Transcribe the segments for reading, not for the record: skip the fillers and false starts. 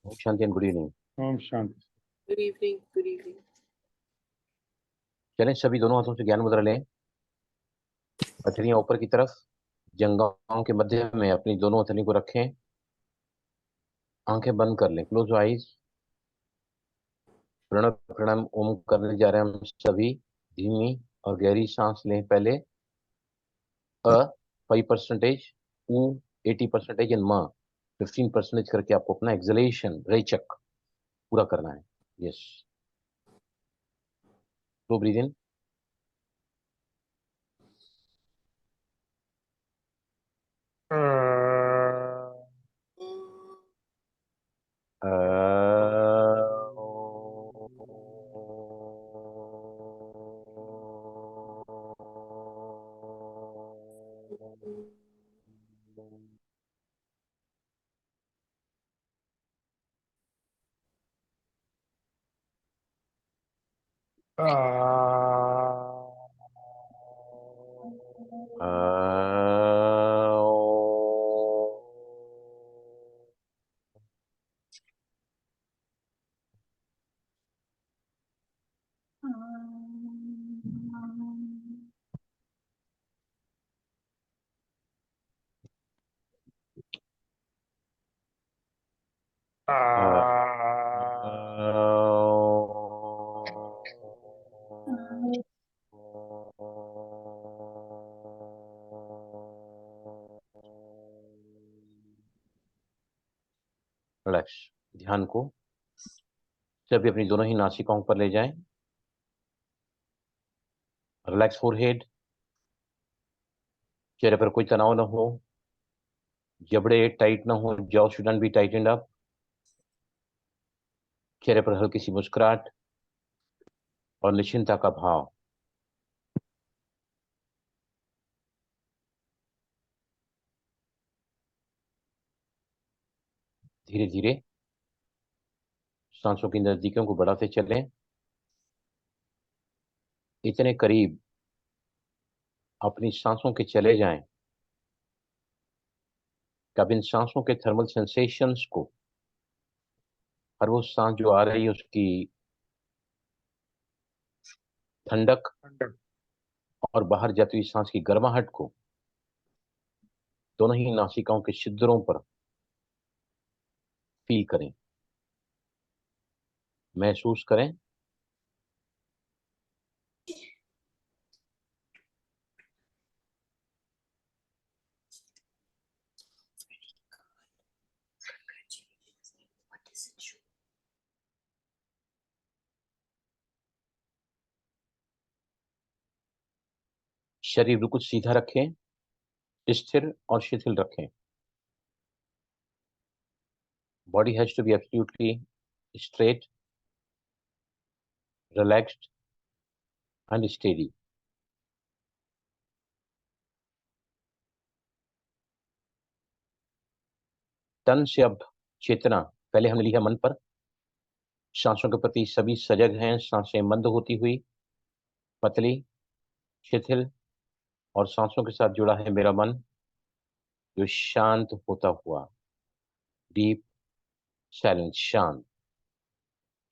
ओम शांति and good evening. ओम शांति। Good evening. Good evening. चलें, सभी दोनों हाथों से ज्ञान मुद्रा लें। हथेलियां ऊपर की तरफ, जंघाओं के मध्य में अपनी दोनों हथेलियों को रखें। आंखें बंद कर लें, क्लोज आइज। प्रणव प्रणाम ओम करने जा रहे हैं हम सभी। धीमी और गहरी सांस लें। पहले अ 5%, ऊ 80% एंड म 15% करके आपको अपना एक्सलेशन रेचक पूरा करना है। यस, तो ब्रीथ इन, रिलैक्स। ध्यान को सभी अपनी दोनों ही नासिकाओं पर ले जाएं। रिलैक्स फोरहेड, चेहरे पर कोई तनाव ना हो, जबड़े टाइट ना हो, jaw should not be tightened up. चेहरे पर हल्की सी मुस्कुराहट और निश्चिंतता का भाव। धीरे धीरे सांसों की नजदीकियों को बढ़ाते चलें, इतने करीब अपनी सांसों के चले जाएं कि अब इन सांसों के थर्मल सेंसेशंस को, हर वो सांस जो आ रही है उसकी ठंडक और बाहर जाती हुई सांस की गर्माहट को दोनों ही नासिकाओं के छिद्रों पर फील करें, महसूस करें। शरीर बिल्कुल सीधा रखें, स्थिर और शिथिल रखें। Body has to be absolutely straight, relaxed and steady. तन से अब चेतना, पहले हमने लिखा मन पर, सांसों के प्रति सभी सजग हैं। सांसें मंद होती हुई, पतली, शिथिल, और सांसों के साथ जुड़ा है मेरा मन, जो शांत होता हुआ, डीप साइलेंस, शांत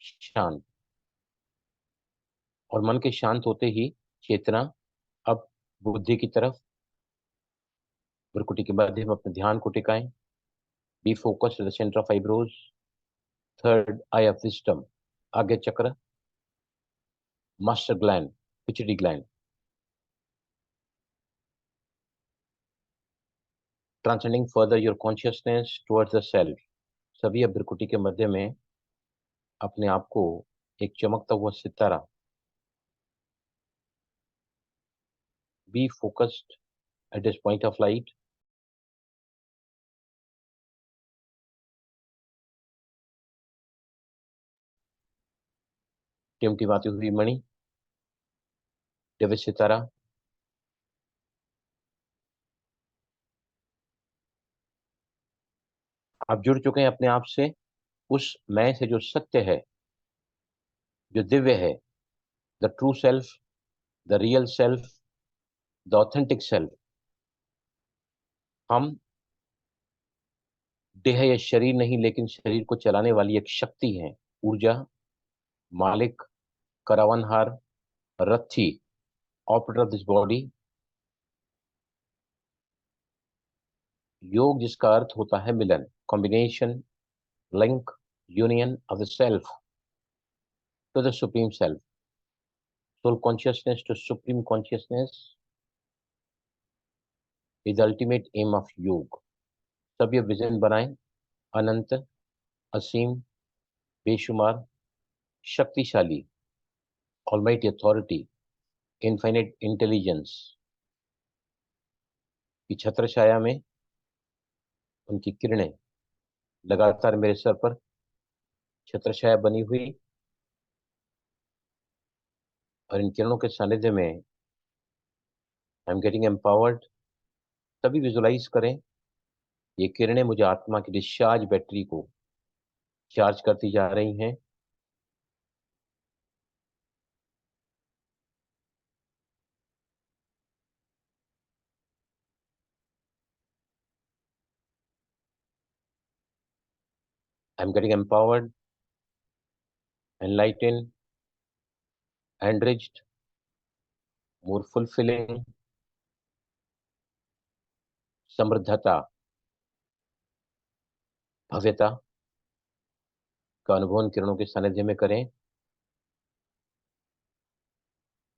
शांत। और मन के शांत होते ही चेतना अब बुद्धि की तरफ, भ्रुकुटी के मध्य में अपने ध्यान को टिकाएं। Be focused at the centre of eyebrows, third eye of wisdom, आज्ञा चक्र, master gland, pituitary gland. Transcending further your consciousness towards the self. सभी अब भ्रुकुटी के मध्य में अपने आप को एक चमकता हुआ सितारा, be focused at this point of light. टिमटिमाती हुई मणि, दिव्य सितारा, आप जुड़ चुके हैं अपने आप से, उस मैं से जो सत्य है, जो दिव्य है, the true self, the real self, the authentic self. हम देह या शरीर नहीं, लेकिन शरीर को चलाने वाली एक शक्ति है, ऊर्जा, मालिक, करावनहार, रथी, ऑपरेटर ऑफ दिस बॉडी। योग जिसका अर्थ होता है मिलन, combination, link, union of the self to the supreme self, soul consciousness to supreme consciousness is ultimate aim of yoga. सब ये विजन बनाएं, अनंत, असीम, बेशुमार, शक्तिशाली, ऑलमाइटी अथॉरिटी, इनफाइनाइट इंटेलिजेंस की छत्र छाया में उनकी किरणें लगातार मेरे सर पर छत्र छाया बनी हुई, और इन किरणों के सानिध्य में आई एम गेटिंग एम्पावर्ड। तभी विजुलाइज करें, ये किरणें मुझे आत्मा की डिस्चार्ज बैटरी को चार्ज करती जा रही हैं। I am getting empowered, enlightened, enriched, more fulfilling, समृद्धता, भव्यता का अनुभव इन किरणों के सानिध्य में करें,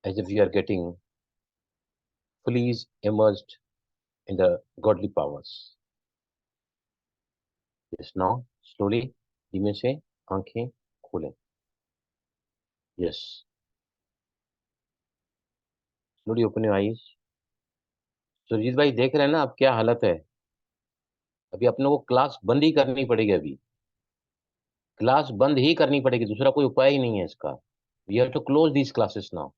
as if you are getting fully immersed in the godly powers. Yes, now slowly धीमे से आंखें खोलें। Yes, slowly open your eyes. Surjit भाई देख रहे हैं ना आप क्या हालत है? अभी अपने को क्लास बंद ही करनी पड़ेगी, अभी क्लास बंद ही करनी पड़ेगी, दूसरा कोई उपाय ही नहीं है इसका। We have to close these classes now.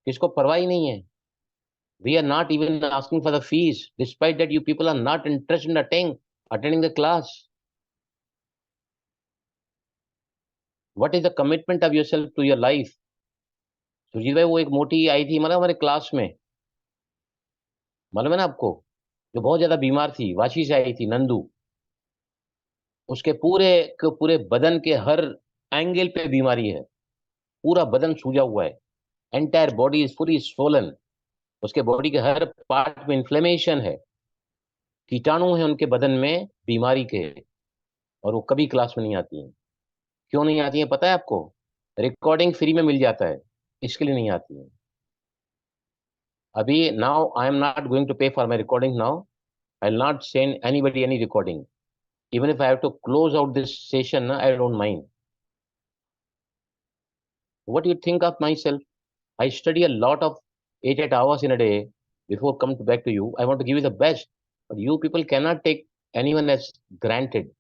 किसको परवाह ही नहीं है। We are not even asking for the fees, despite that you people are not interested in attending the class. What is the commitment of yourself to your life? Surjit भाई, वो एक मोटी आई थी मतलब हमारे क्लास में, मालूम है ना आपको, जो बहुत ज्यादा बीमार थी, वाशी से आई थी, नंदू। उसके पूरे बदन के हर एंगल पे बीमारी है, पूरा बदन सूजा हुआ है, entire body is fully swollen. उसके बॉडी के हर पार्ट में इन्फ्लेमेशन है, कीटाणु है उनके बदन में बीमारी के, और वो कभी क्लास में नहीं आती हैं। क्यों नहीं आती हैं पता है आपको? रिकॉर्डिंग फ्री में मिल जाता है, इसके लिए नहीं आती हैं। अभी now I am not going to pay for my recording now. I will not send anybody any recording. Even if I have to close out this session, I don't mind. What do you think of myself? I study a lot of 8 hours in a day before come back to you. I want to give you the best, but you people cannot take anyone as granted.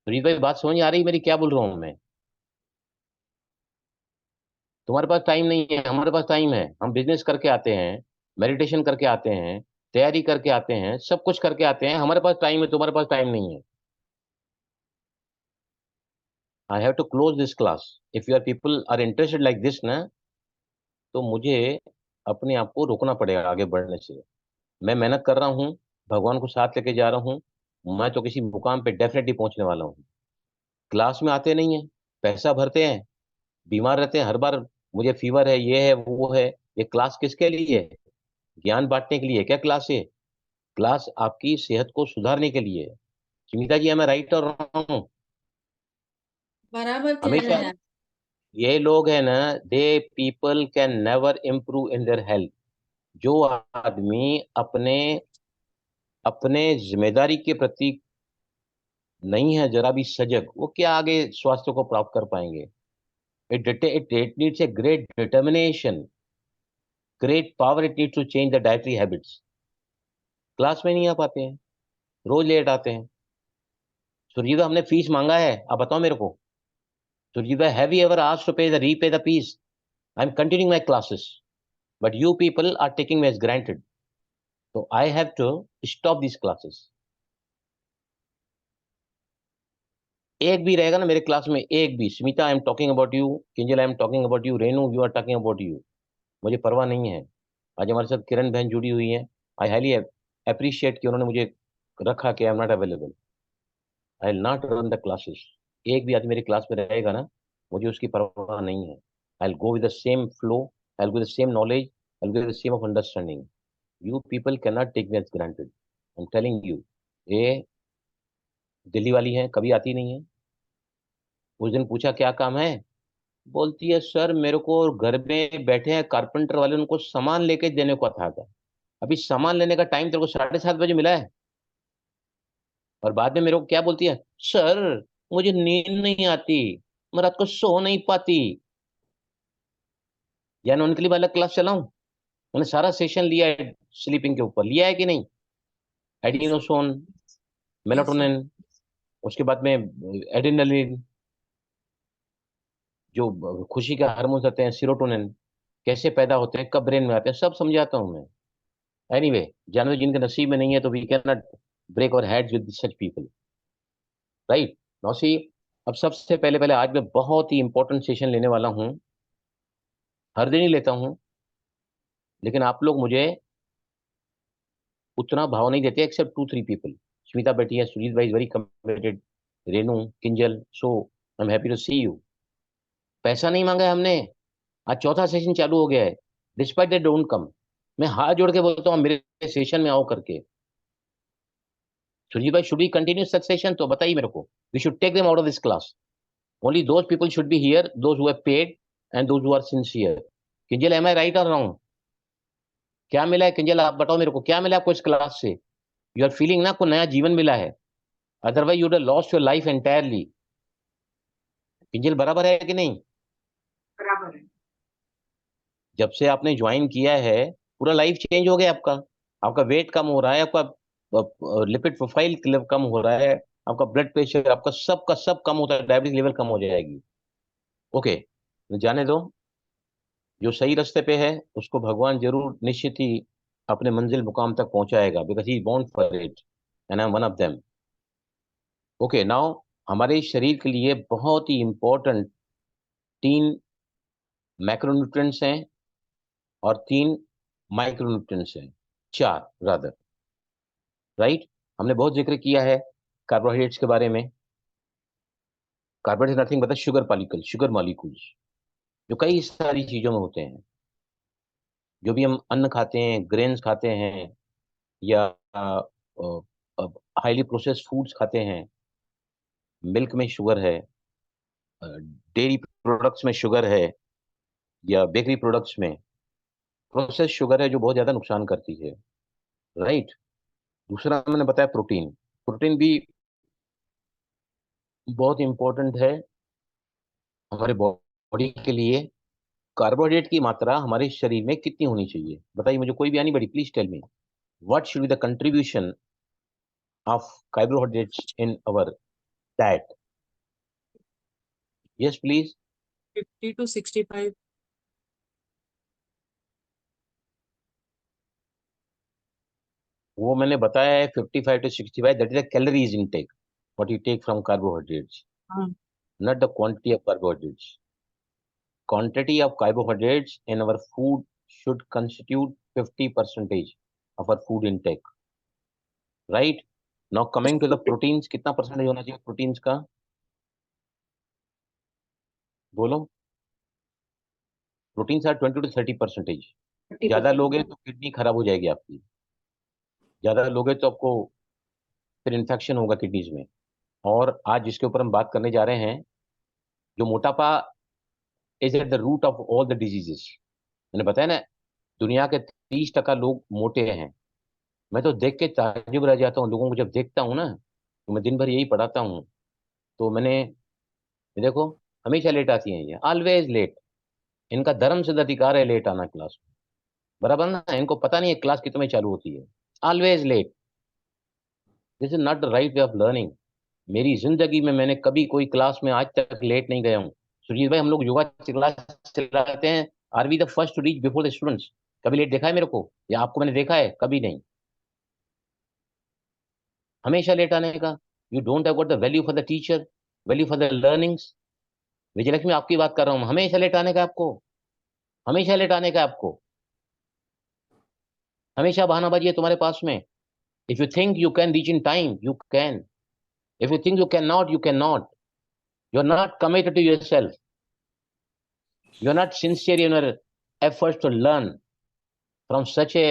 रीत भाई, बात समझ आ रही मेरी क्या बोल रहा हूँ मैं? तुम्हारे पास टाइम नहीं है, हमारे पास टाइम है। हम बिजनेस करके आते हैं, मेडिटेशन करके आते हैं, तैयारी करके आते हैं, सब कुछ करके आते हैं। हमारे पास टाइम है, तुम्हारे पास टाइम नहीं है। I have to close this class. If your people are interested like this ना, तो मुझे अपने आप को रोकना पड़ेगा आगे बढ़ने से। मैं मेहनत कर रहा हूँ, भगवान को साथ लेके जा रहा हूँ, मैं तो किसी मुकाम पे डेफिनेटली पहुंचने वाला हूँ। क्लास में आते नहीं है, पैसा भरते हैं, बीमार रहते हैं हर बार, मुझे फीवर है, ये है, वो है। ये क्लास किसके लिए है? ज्ञान बांटने के लिए क्या क्लास है? क्लास आपकी सेहत को सुधारने के लिए है। सुनीता जी, मैं राइट और रॉन्ग हूँ? बराबर कह रहे हमेशा हैं आप। ये लोग है ना, they people can never improve in their health. जो आदमी अपने अपने जिम्मेदारी के प्रति नहीं है जरा भी सजग, वो क्या आगे स्वास्थ्य को प्राप्त कर पाएंगे? It needs a great determination, great power, it needs to change the dietary habits. Class में नहीं आ पाते हैं, रोज लेट आते हैं। सुरजीत, हमने फीस मांगा है, आप बताओ मेरे को। Surjeet, have you ever asked to pay the repay the fees? I am continuing my classes, but you people are taking me as granted, so I have to stop these classes. एक भी रहेगा ना मेरे क्लास में, एक भी, Smita I am talking about you, Kinjal I am talking about you, Renu you are talking about you, मुझे परवाह नहीं है। आज हमारे साथ किरण बहन जुड़ी हुई है। आई हाईली अप्रिशिएट कि उन्होंने मुझे रखा कि आई am not available. I will not run the classes. एक भी आदमी मेरी क्लास में रहेगा ना, मुझे उसकी परवाह नहीं है। I will go with the same flow, I will go with the same knowledge, I will go with the same of understanding. You people can not take me as granted, I am telling you. ये दिल्ली वाली है, कभी आती नहीं है। उस दिन पूछा क्या काम है, बोलती है सर मेरे को घर में बैठे हैं कारपेंटर वाले, उनको सामान लेके देने को था। अभी सामान लेने का टाइम तेरे को 7:30 बजे मिला है। और बाद में मेरे को क्या बोलती है, सर मुझे नींद नहीं आती, मैं रात को सो नहीं पाती। यानी उनके लिए अलग क्लास चलाऊं? मैंने सारा सेशन लिया है स्लीपिंग के ऊपर, लिया है कि नहीं? Yes, sir. एडिनोसोन, Yes, sir. Melatonin, उसके बाद में एड्रेनलिन, जो खुशी के हार्मोन्स होते हैं, सीरोटोनिन, कैसे पैदा होते हैं, कब ब्रेन में आते हैं, सब समझाता हूँ मैं। एनीवे, जानवर जिनके नसीब में नहीं है तो वी कैन नॉट ब्रेक और heads with such people, right? Now see, अब सबसे पहले पहले आज मैं बहुत ही इंपॉर्टेंट सेशन लेने वाला हूँ। हर दिन ही लेता हूँ, लेकिन आप लोग मुझे उतना भाव नहीं देते, एक्सेप्ट 2-3 पीपल। स्मिता बैठी है, सुजीत भाई is very committed, Renu, Kinjal, so I am happy to see you. पैसा नहीं मांगा है हमने, आज चौथा सेशन चालू हो गया है, डिस्पाइट दे डोंट कम। मैं हाथ जोड़ के बोलता हूँ मेरे सेशन में आओ करके। सुजीत भाई, should we continue such session? तो बताइए मेरे को, we should take them out of this class. Only those people should be here, those who have paid and those who are sincere. Kinjal, am I right और wrong? क्या मिला है किंजल, आप बताओ मेरे को, क्या मिला आपको इस क्लास से? यू आर फीलिंग ना, आपको नया जीवन मिला है, otherwise you would have lost your life entirely. Kinjal, बराबर है कि नहीं? बराबर है। जब से आपने ज्वाइन किया है, पूरा लाइफ चेंज हो गया आपका। आपका वेट कम हो रहा है, आपका लिपिड प्रोफाइल कम हो रहा है, आपका ब्लड प्रेशर, आपका सब का सब कम होता है, डायबिटीज लेवल कम हो जाएगी। ओके, जाने दो। जो सही रास्ते पे है उसको भगवान जरूर निश्चित ही अपने मंजिल मुकाम तक पहुंचाएगा, because he born for it and I am one of them. Okay, now हमारे शरीर के लिए बहुत ही इंपॉर्टेंट 3 मैक्रोन्यूट्रिएंट्स हैं और 3 माइक्रोन्यूट्रिएंट्स हैं, 4 रादर, राइट? हमने बहुत जिक्र किया है कार्बोहाइड्रेट्स के बारे में। Carbohydrate nothing but sugar particle, sugar molecules, जो कई सारी चीजों में होते हैं। जो भी हम अन्न खाते हैं, ग्रेन्स खाते हैं, या हाईली प्रोसेस्ड फूड्स खाते हैं, मिल्क में शुगर है, डेयरी प्रोडक्ट्स में शुगर है, या बेकरी प्रोडक्ट्स में प्रोसेस्ड शुगर है जो बहुत ज्यादा नुकसान करती है, राइट? दूसरा मैंने बताया प्रोटीन। प्रोटीन भी बहुत इंपॉर्टेंट है हमारे बॉडी के लिए। कार्बोहाइड्रेट की मात्रा हमारे शरीर में कितनी होनी चाहिए बताइए मुझे, कोई भी आनी बड़ी, please tell me what should be the contribution of carbohydrates in our diet? Yes please. 50 to 65. वो मैंने बताया है 55 to 65, that is the calories intake, what you take from carbohydrates, हाँ, not the quantity of carbohydrates. Quantity of carbohydrates in our food should constitute 50% of our food intake. Right? Now coming to the proteins, कितना percentage होना चाहिए proteins का? बोलो। Proteins are 20 to 30%। ज्यादा 30%. लोगे तो kidney खराब हो जाएगी आपकी, ज्यादा लोगे तो आपको फिर इन्फेक्शन होगा किडनीज में। और आज जिसके ऊपर हम बात करने जा रहे हैं, जो मोटापा is at the root of all the diseases. मैंने बताया ना, दुनिया के 30% लोग मोटे हैं। मैं तो देख के ताजुब रह जाता हूँ लोगों को, जब देखता हूँ ना, तो मैं दिन भर यही पढ़ाता हूँ। तो मैंने, ये देखो, हमेशा लेट आती हैं ये, ऑलवेज लेट। इनका धर्म सिद्ध अधिकार है लेट आना क्लास में, बराबर ना? इनको पता नहीं है क्लास कितने में चालू होती है। Always late, this is not the right way of learning. मेरी जिंदगी में मैंने कभी कोई क्लास में आज तक लेट नहीं गया हूँ। सुजीत भाई, हम लोग योगा क्लास चलाते हैं, are we the first to reach before the students? कभी लेट देखा है मेरे को, या आपको मैंने देखा है? कभी नहीं, हमेशा लेट आने का। You don't have got the value for the teacher, value for the learnings. Vijayalakshmi, आपकी बात कर रहा हूँ, हमेशा लेट आने का आपको, हमेशा लेट आने का आपको, हमेशा बहानाबाजी है तुम्हारे पास में। If you think you can reach in time, you can. If you think you cannot, you cannot. You're not committed to yourself. You're not sincere in your efforts to learn from such a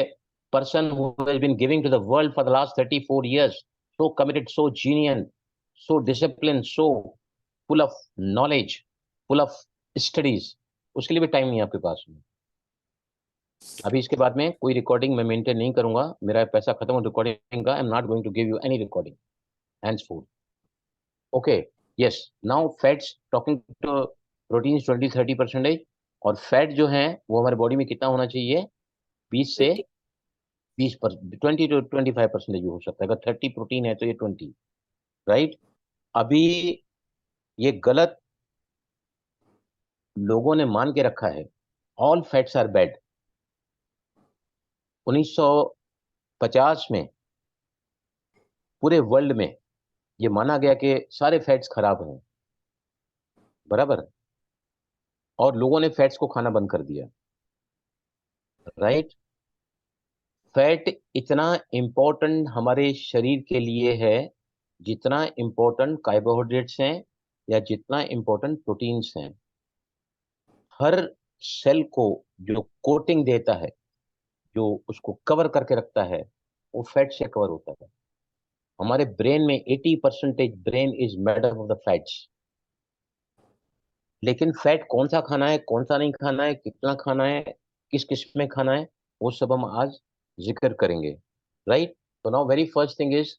person who has been giving to the world for the last 34 years, so committed, so genuine, so disciplined, so full of knowledge, full of studies. उसके लिए भी time नहीं है आपके पास में. अभी इसके बाद में कोई रिकॉर्डिंग मैं मेंटेन नहीं करूंगा. मेरा पैसा खत्म हो रिकॉर्डिंग का. I am not going to give you any recording henceforth. Okay, yes. Now fats, talking to proteins 20-30%. और फैट जो है वो हमारे बॉडी में कितना होना चाहिए? 20 से 20 to 25% भी हो सकता है. अगर 30 प्रोटीन है तो ये 20, राइट? अभी ये गलत लोगों ने मान के रखा है, ऑल फैट्स आर बैड. 1950 में पूरे वर्ल्ड में ये माना गया कि सारे फैट्स खराब हैं, बराबर? और लोगों ने फैट्स को खाना बंद कर दिया, राइट? फैट इतना इंपॉर्टेंट हमारे शरीर के लिए है जितना इंपॉर्टेंट कार्बोहाइड्रेट्स हैं या जितना इंपॉर्टेंट प्रोटीन्स हैं. हर सेल को जो कोटिंग देता है, जो उसको कवर करके रखता है, वो फैट से कवर होता है. हमारे ब्रेन में 80% brain is made up of the fats. लेकिन फैट कौन सा खाना है, कौन सा नहीं खाना है, कितना खाना है, किस किस में खाना है, वो सब हम आज जिक्र करेंगे, राइट? तो now very first thing is,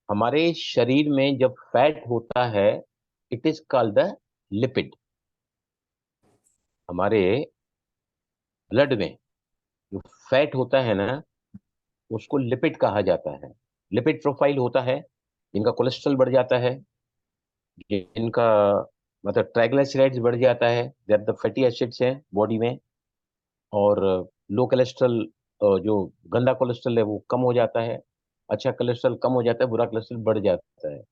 हमारे शरीर में जब फैट होता है, it is called the lipid. हमारे ब्लड में जो फैट होता है ना, उसको लिपिड कहा जाता है. लिपिड प्रोफाइल होता है जिनका कोलेस्ट्रॉल बढ़ जाता है, जिनका मतलब ट्राइग्लिसराइड्स बढ़ जाता है, दैट द फैटी एसिड्स हैं बॉडी में. और लो कोलेस्ट्रॉल, जो गंदा कोलेस्ट्रॉल है वो कम हो जाता है, अच्छा कोलेस्ट्रॉल कम हो जाता है, बुरा कोलेस्ट्रॉल बढ़ जाता है,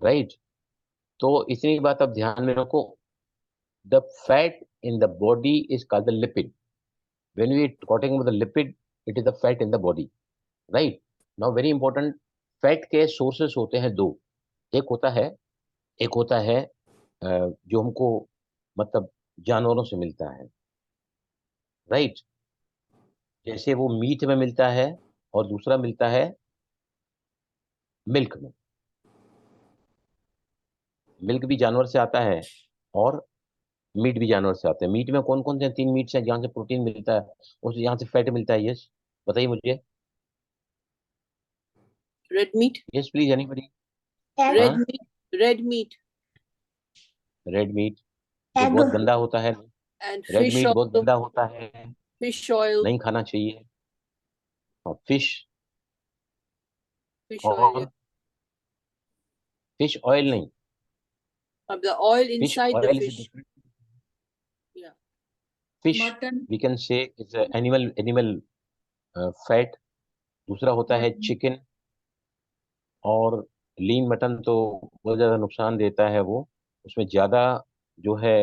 राइट? तो इतनी बात आप ध्यान में रखो. The fat in the body is called the lipid. When we talking about the lipid, it is the fat in the body, right? Now very important, fat के सोर्सेस होते हैं दो. एक होता है जो हमको मतलब जानवरों से मिलता है, राइट? जैसे वो मीट में मिलता है, और दूसरा मिलता है मिल्क में. मिल्क भी जानवर से आता है और मीट भी जानवर से आता है. मीट में कौन कौन से 3 मीट्स हैं जहाँ से प्रोटीन मिलता है, उस जहाँ से फैट मिलता है? यस, बताइए मुझे. Red meat. Yes please, anybody? Red meat. Red meat. Red meat जो बहुत गंदा होता है. And रेड fish मीट बहुत also. गंदा होता है, Fish oil. नहीं खाना चाहिए. और fish Fish oil. Yeah. Fish oil नहीं. Of the oil Fish inside the oil is fish. different. Yeah. Fish, Mutton. we can say it's a animal fat. दूसरा होता है चिकन. और लीन मटन तो बहुत ज़्यादा नुकसान देता है. वो उसमें ज़्यादा जो है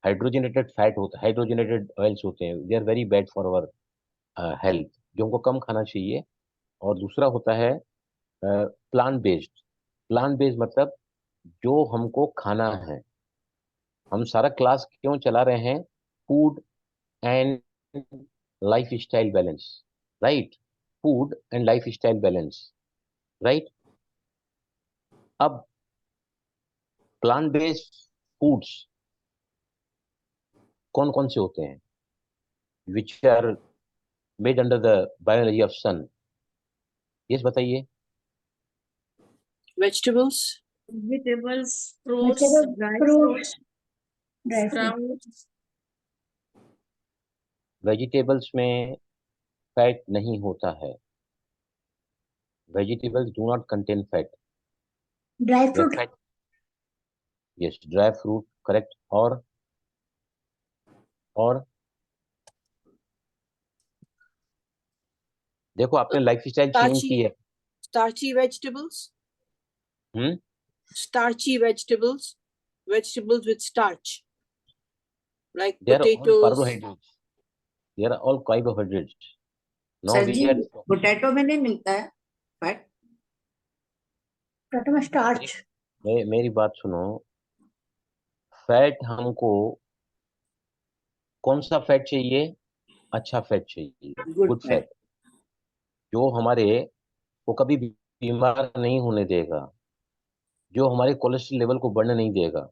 हाइड्रोजनेटेड फैट होता है, हाइड्रोजनेटेड ऑयल्स होते हैं. They are very bad for our health, जो हमको कम खाना चाहिए. और दूसरा होता है प्लांट बेस्ड. प्लांट बेस्ड मतलब जो हमको खाना है. हम सारा क्लास क्यों चला रहे हैं? Food and lifestyle balance, right? Food and lifestyle balance, right? अब प्लांट बेस्ड फूड्स कौन कौन से होते हैं? Which are made under the biology of sun. Yes, बताइए. Vegetables. Fruits, dry fruits, sprouts. Vegetables में फैट नहीं होता है. Vegetables do not contain fat. Dry fruit. Yes, dry fruit, correct. और देखो, आपने लाइफ स्टाइल चेंज की है. Starchy vegetables. Starchy vegetables. Vegetables with starch. Like They are all potatoes. carbohydrates. They are all carbohydrates. Now sir we जी, are potato में नहीं मिलता है फैट? पोटैटो में स्टार्च। मेरी बात सुनो। फैट हमको कौन सा फैट चाहिए? अच्छा फैट चाहिए, गुड गुड फैट। फैट, जो हमारे को कभी भी बीमार नहीं होने देगा, जो हमारे कोलेस्ट्रॉल लेवल को बढ़ने नहीं देगा,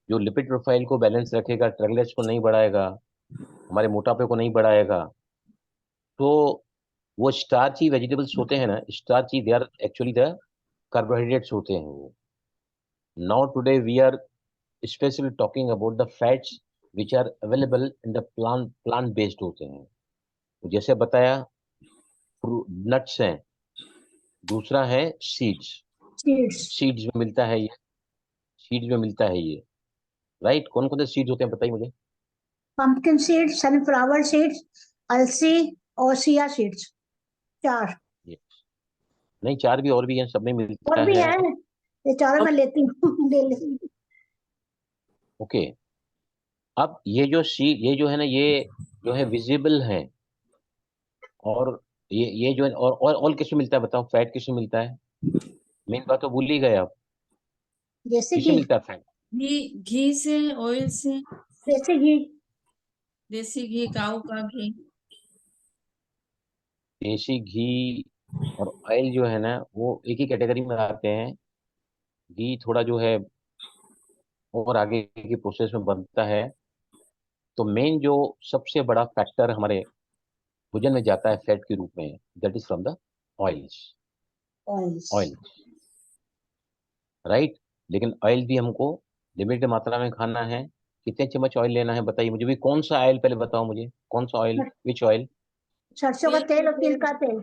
जो लिपिड प्रोफाइल को बैलेंस रखेगा, ट्राइग्लिसराइड्स को नहीं बढ़ाएगा, हमारे मोटापे को नहीं बढ़ाएगा। तो वो स्टार्ची वेजिटेबल्स होते हैं ना, starchy, they are actually the carbohydrates होते हैं वो। Now today we are specially talking about the fats which are available in the plant based होते हैं। तो जैसे बताया, नट्स हैं, दूसरा है सीड्स, सीड्स। सीड्स में मिलता है ये, सीड्स में मिलता है ये, राइट? कौन कौन से सीड्स होते हैं बताइए मुझे। पंपकिन सीड्स, सनफ्लावर सीड्स, अलसी और चिया सीड्स। 4 ये नहीं, 4 भी और भी हैं, सब में और मिलता भी है। है, ये चारों मैं लेती हूँ डेली। ओके, अब ये जो है ना, ये जो है विजिबल है, और ये जो है, और ऑयल किसमें मिलता है बताओ? फैट किसमें मिलता है? मेन बात तो भूल ही गए आप, देसी किसमें घी। मिलता है फैट? घी से, ऑयल से, देसी घी। देसी घी, काऊ का घी। देसी घी और ऑयल जो है ना, वो एक ही कैटेगरी में आते हैं। घी थोड़ा जो है और आगे की प्रोसेस में बनता है। तो मेन जो सबसे बड़ा फैक्टर हमारे भोजन में जाता है फैट के रूप में, that is from the oils. Oils. Oil, right? लेकिन ऑयल भी हमको लिमिटेड मात्रा में खाना है। कितने चम्मच ऑयल लेना है बताइए मुझे भी। कौन सा ऑयल, पहले बताओ मुझे, कौन सा ऑयल, विच ऑयल? सरसों का तेल और तिल का तेल।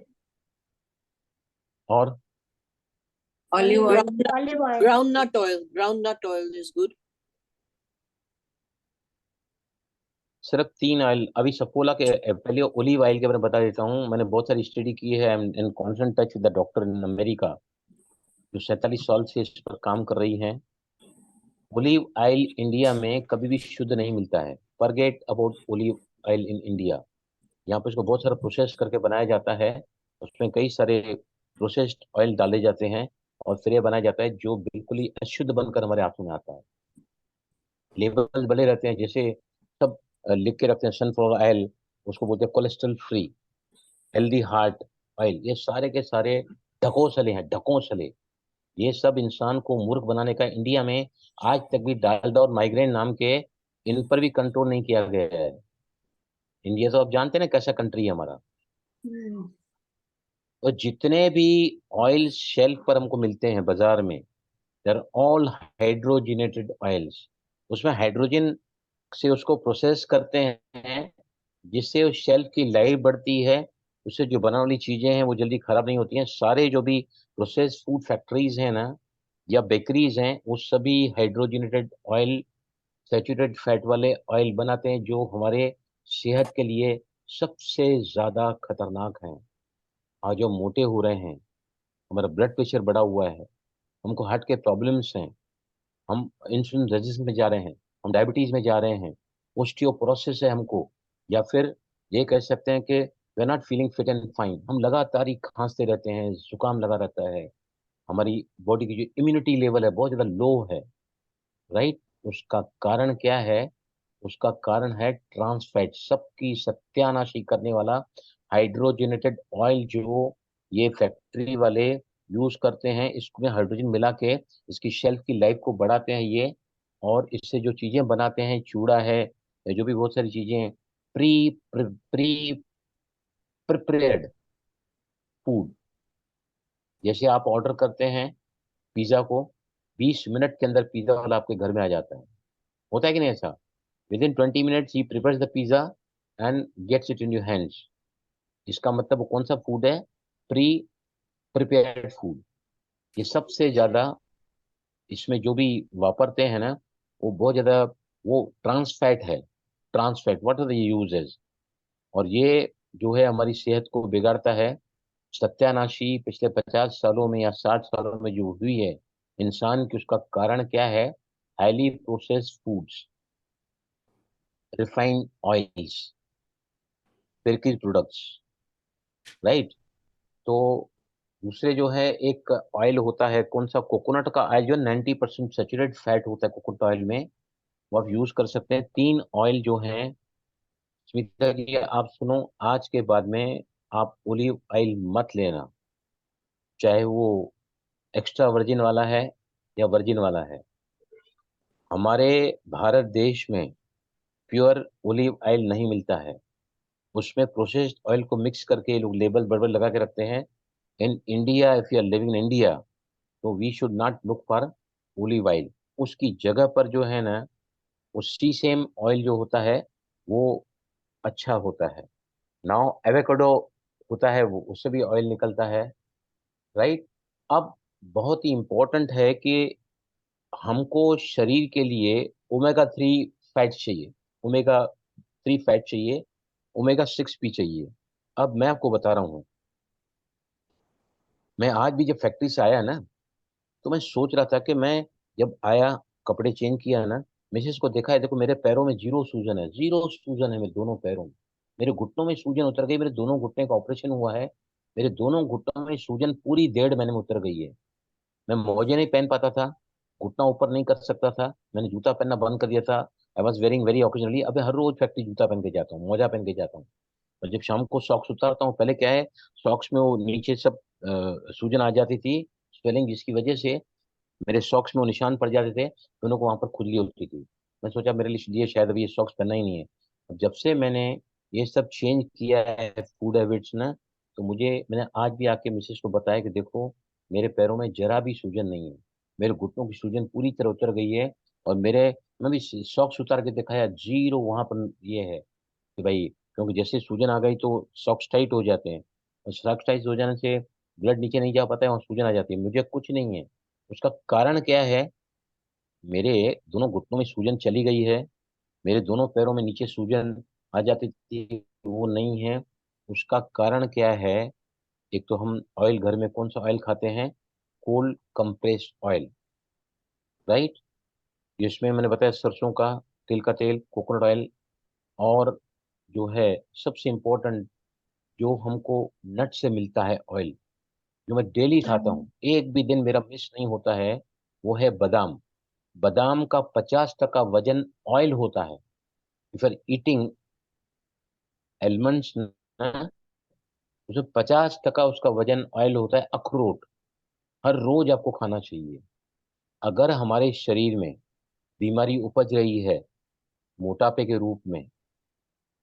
और olive oil. Olive oil. Groundnut oil. Groundnut oil is good. सिर्फ 3 ऑयल अभी सफोला के, पहले ओलिव ऑयल के बारे में बता देता हूँ। मैंने बहुत सारी स्टडी की है, in constant touch with the doctor in America, जो 47 साल से इस पर काम कर रही हैं। ओलिव ऑयल इंडिया में कभी भी शुद्ध नहीं मिलता है। Forget about olive oil in India. यहाँ पे इसको बहुत सारा प्रोसेस करके बनाया जाता है, उसमें कई सारे प्रोसेस्ड ऑयल डाले जाते हैं, और फिर ये बनाया जाता है जो बिल्कुल ही अशुद्ध बनकर हमारे हाथों में आता है। लेबल्स बने रहते हैं, जैसे सब लिख के रखते हैं, सनफ्लावर ऑयल, उसको बोलते हैं cholesterol free, healthy heart oil. ये सारे के सारे ढकोसले हैं, ढकोसले। ये सब इंसान को मूर्ख बनाने का इंडिया में आज तक भी डालडा और माइग्रेन नाम के, इन पर भी कंट्रोल नहीं किया गया है। इंडिया तो आप जानते हैं ना कैसा कंट्री है हमारा। तो जितने भी ऑयल शेल्फ पर हमको मिलते हैं बाजार में, they are all hydrogenated oils. उसमें हाइड्रोजन से उसको प्रोसेस करते हैं, जिससे उस शेल्फ की लाइफ बढ़ती है, उससे जो बनाने वाली चीजें हैं वो जल्दी खराब नहीं होती हैं। सारे जो भी प्रोसेस फूड फैक्ट्रीज हैं ना, या बेकरीज हैं, वो सभी हाइड्रोजिनेटेड ऑयल, सैचुरेटेड फैट वाले ऑयल बनाते हैं, जो हमारे सेहत के लिए सबसे ज्यादा खतरनाक हैं। आज जो मोटे हो रहे हैं, हमारा ब्लड प्रेशर बढ़ा हुआ है, हमको हार्ट के प्रॉब्लम्स हैं, हम इंसुलिन रेजिस्टेंस में जा रहे हैं, हम डायबिटीज में जा रहे हैं, ओस्टियोपोरोसिस है हमको, या फिर ये कह सकते हैं कि we are not feeling fit and fine, हम लगातार ही खांसते रहते हैं, जुकाम लगा रहता है, हमारी बॉडी की जो इम्यूनिटी लेवल है बहुत ज़्यादा लो है, राइट? उसका कारण क्या है? उसका कारण है ट्रांस फैट, सबकी सत्यानाशी करने वाला हाइड्रोजनेटेड ऑयल, जो ये फैक्ट्री वाले यूज करते हैं। इसमें हाइड्रोजन मिला के इसकी शेल्फ की लाइफ को बढ़ाते हैं ये, और इससे जो चीजें बनाते हैं, चूड़ा है, या जो भी बहुत सारी चीजें, प्री प्री प्रिपेयर्ड फूड, जैसे आप ऑर्डर करते हैं पिज्जा को, 20 मिनट के अंदर पिज्जा वाला आपके घर में आ जाता है, होता है कि नहीं ऐसा? विद इन 20 मिनट्स ही prepares the pizza and gets it in your hands. इसका मतलब वो कौन सा फूड है? Pre prepared food. ये सबसे ज्यादा इसमें जो भी वापरते हैं ना, वो बहुत ज्यादा, वो ट्रांस फैट है। Trans fat, what are the uses? और ये जो है हमारी सेहत को बिगाड़ता है। सत्यानाशी पिछले 50 सालों में या 60 सालों में जो हुई है इंसान की, उसका कारण क्या है? Highly processed foods, refined oils, bakery products, right. तो दूसरे जो है एक ऑयल होता है, कौन सा, कोकोनट का ऑयल जो 90% सैचुरेटेड फैट होता है कोकोनट ऑयल में, वो आप यूज कर सकते हैं। 3 ऑयल जो हैं, स्मिता जी आप सुनो, आज के बाद में आप ओलिव ऑयल मत लेना, चाहे वो एक्स्ट्रा वर्जिन वाला है या वर्जिन वाला है। हमारे भारत देश में प्योर ओलिव ऑयल नहीं मिलता है, उसमें प्रोसेस्ड ऑयल को मिक्स करके ये लोग लेबल बड़बड़ लगा के रखते हैं। In India, if you are living in India, तो we should not look for olive oil. उसकी जगह पर जो है ना, वो सी सेम ऑयल जो होता है वो अच्छा होता है। नाउ एवोकाडो होता है, वो उससे भी ऑयल निकलता है, राइट। अब बहुत ही इंपॉर्टेंट है कि हमको शरीर के लिए ओमेगा 3 फैट चाहिए, ओमेगा 3 फैट चाहिए, ओमेगा 6 भी चाहिए। अब मैं आपको बता रहा हूँ, मैं आज भी जब फैक्ट्री से आया ना, तो मैं सोच रहा था कि मैं जब आया, कपड़े चेंज किया ना, मिसेस को देखा है, देखो मेरे पैरों में जीरो सूजन है, जीरो सूजन है मेरे दोनों पैरों में। मेरे घुटनों में सूजन उतर गई, मेरे दोनों घुटने का ऑपरेशन हुआ है, मेरे दोनों घुटनों में सूजन पूरी 1.5 महीने में उतर गई है। मैं मोजे नहीं पहन पाता था, घुटना ऊपर नहीं कर सकता था, मैंने जूता पहनना बंद कर दिया था। I was wearing very occasionally, अब हर रोज फैक्ट्री जूता पहन के जाता हूँ, मोजा पहन के जाता हूँ। और जब शाम को सॉक्स उतारता हूँ, पहले क्या है, सॉक्स में वो नीचे सब सूजन आ जाती थी, स्वेलिंग, जिसकी वजह से मेरे सॉक्स में वो निशान पड़ जाते थे, दोनों को वहां पर खुजली होती थी। मैं सोचा मेरे लिए शायद अभी ये सॉक्स पहनना ही नहीं है। अब जब से मैंने ये सब चेंज किया है फूड हैबिट्स ना, तो मैंने आज भी आके मिसेस को बताया कि देखो मेरे पैरों में जरा भी सूजन नहीं है, मेरे घुटनों की सूजन पूरी तरह उतर गई है। और मैं भी सॉक्स उतार के दिखाया, जीरो वहां पर ये है कि भाई, क्योंकि जैसे सूजन आ गई तो सॉक्स टाइट हो जाते हैं, और सॉक्स टाइट हो जाने से ब्लड नीचे नहीं जा पाता है और सूजन आ जाती है। मुझे कुछ नहीं है। उसका कारण क्या है, मेरे दोनों घुटनों में सूजन चली गई है, मेरे दोनों पैरों में नीचे सूजन आ जाती थी, वो नहीं है। उसका कारण क्या है, एक तो हम ऑयल घर में कौन सा ऑयल खाते हैं, कोल्ड कंप्रेस्ड ऑयल, राइट। जिसमें मैंने बताया सरसों का, तिल का तेल, कोकोनट ऑयल, और जो है सबसे इम्पोर्टेंट, जो हमको नट से मिलता है ऑयल, जो मैं डेली खाता हूँ, एक भी दिन मेरा मिस नहीं होता है, वो है बादाम। बादाम का 50% वजन ऑयल होता है। इफ आर ईटिंग एलमंड्स, उसमें 50% उसका वजन ऑयल होता है। अखरोट हर रोज आपको खाना चाहिए। अगर हमारे शरीर में बीमारी उपज रही है, मोटापे के रूप में,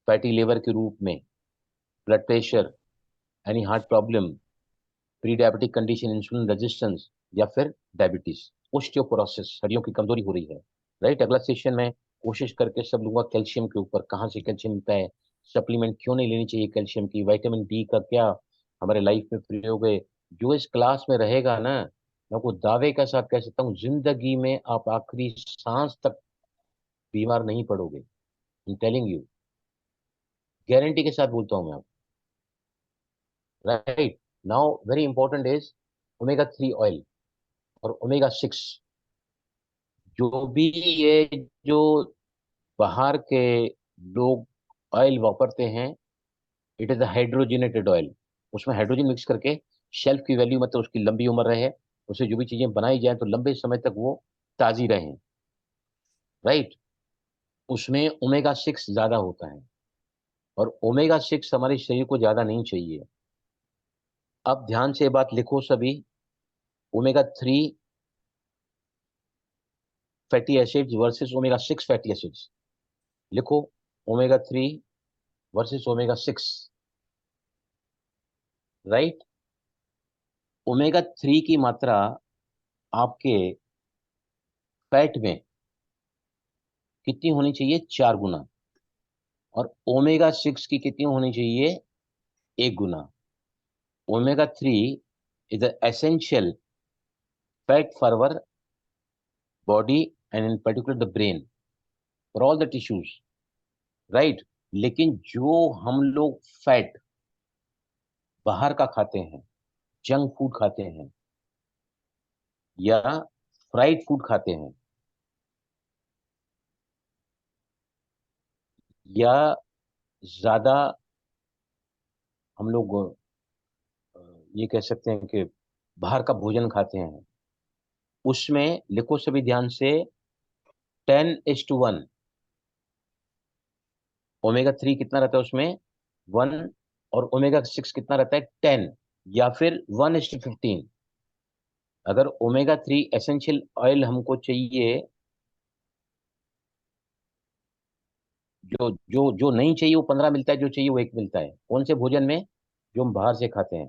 फैटी लिवर के रूप में, blood pressure, any heart problem, pre diabetic condition, insulin resistance, या फिर डायबिटीज, ओस्टियोपोरोसिस, हड्डियों की कमजोरी हो रही है, राइट। अगला सेशन में कोशिश करके सब लूंगा कैल्शियम के ऊपर, कहाँ से कैल्शियम मिलता है, सप्लीमेंट क्यों नहीं लेनी चाहिए कैल्शियम की, विटामिन डी का क्या हमारे लाइफ में प्रयोग है। जो इस क्लास में रहेगा ना, मैं आपको दावे के साथ कह सकता हूँ, जिंदगी में आप आखिरी सांस तक बीमार नहीं पड़ोगे। आई टेलिंग यू, गारंटी के साथ बोलता हूँ मैं आपको, right. Now very important is omega 3 oil और ओमेगा 6। जो भी ये जो बाहर के लोग ऑयल वापरते हैं, इट इज हाइड्रोजनेटेड ऑयल। उसमें हाइड्रोजन मिक्स करके शेल्फ की वैल्यू, मतलब उसकी लंबी उम्र रहे, उससे जो भी चीजें बनाई जाए तो लंबे समय तक वो ताजी रहें, राइट। उसमें ओमेगा 6 ज्यादा होता है, और ओमेगा 6 हमारे शरीर को ज्यादा नहीं चाहिए। अब ध्यान से ये बात लिखो सभी, omega 3 fatty acids versus omega 6 fatty acids, लिखो, omega 3 versus omega 6, right. Omega 3 की मात्रा आपके फैट में कितनी होनी चाहिए, 4 गुना, और ओमेगा 6 की कितनी होनी चाहिए, 1 गुना। Omega 3 is essential fat for our body, and in particular the brain, for all the tissues, right. लेकिन जो हम लोग फैट बाहर का खाते हैं, जंक फूड खाते हैं, या फ्राइड फूड खाते हैं, या ज्यादा हम लोग ये कह सकते हैं कि बाहर का भोजन खाते हैं, उसमें लिखो सभी ध्यान से 10:1। ओमेगा 3 कितना रहता है उसमें 1, और ओमेगा 6 कितना रहता है 10, या फिर 1:15। अगर ओमेगा 3 एसेंशियल ऑयल हमको चाहिए, जो जो जो नहीं चाहिए वो 15 मिलता है, जो चाहिए वो 1 मिलता है। कौन से भोजन में? जो हम बाहर से खाते हैं,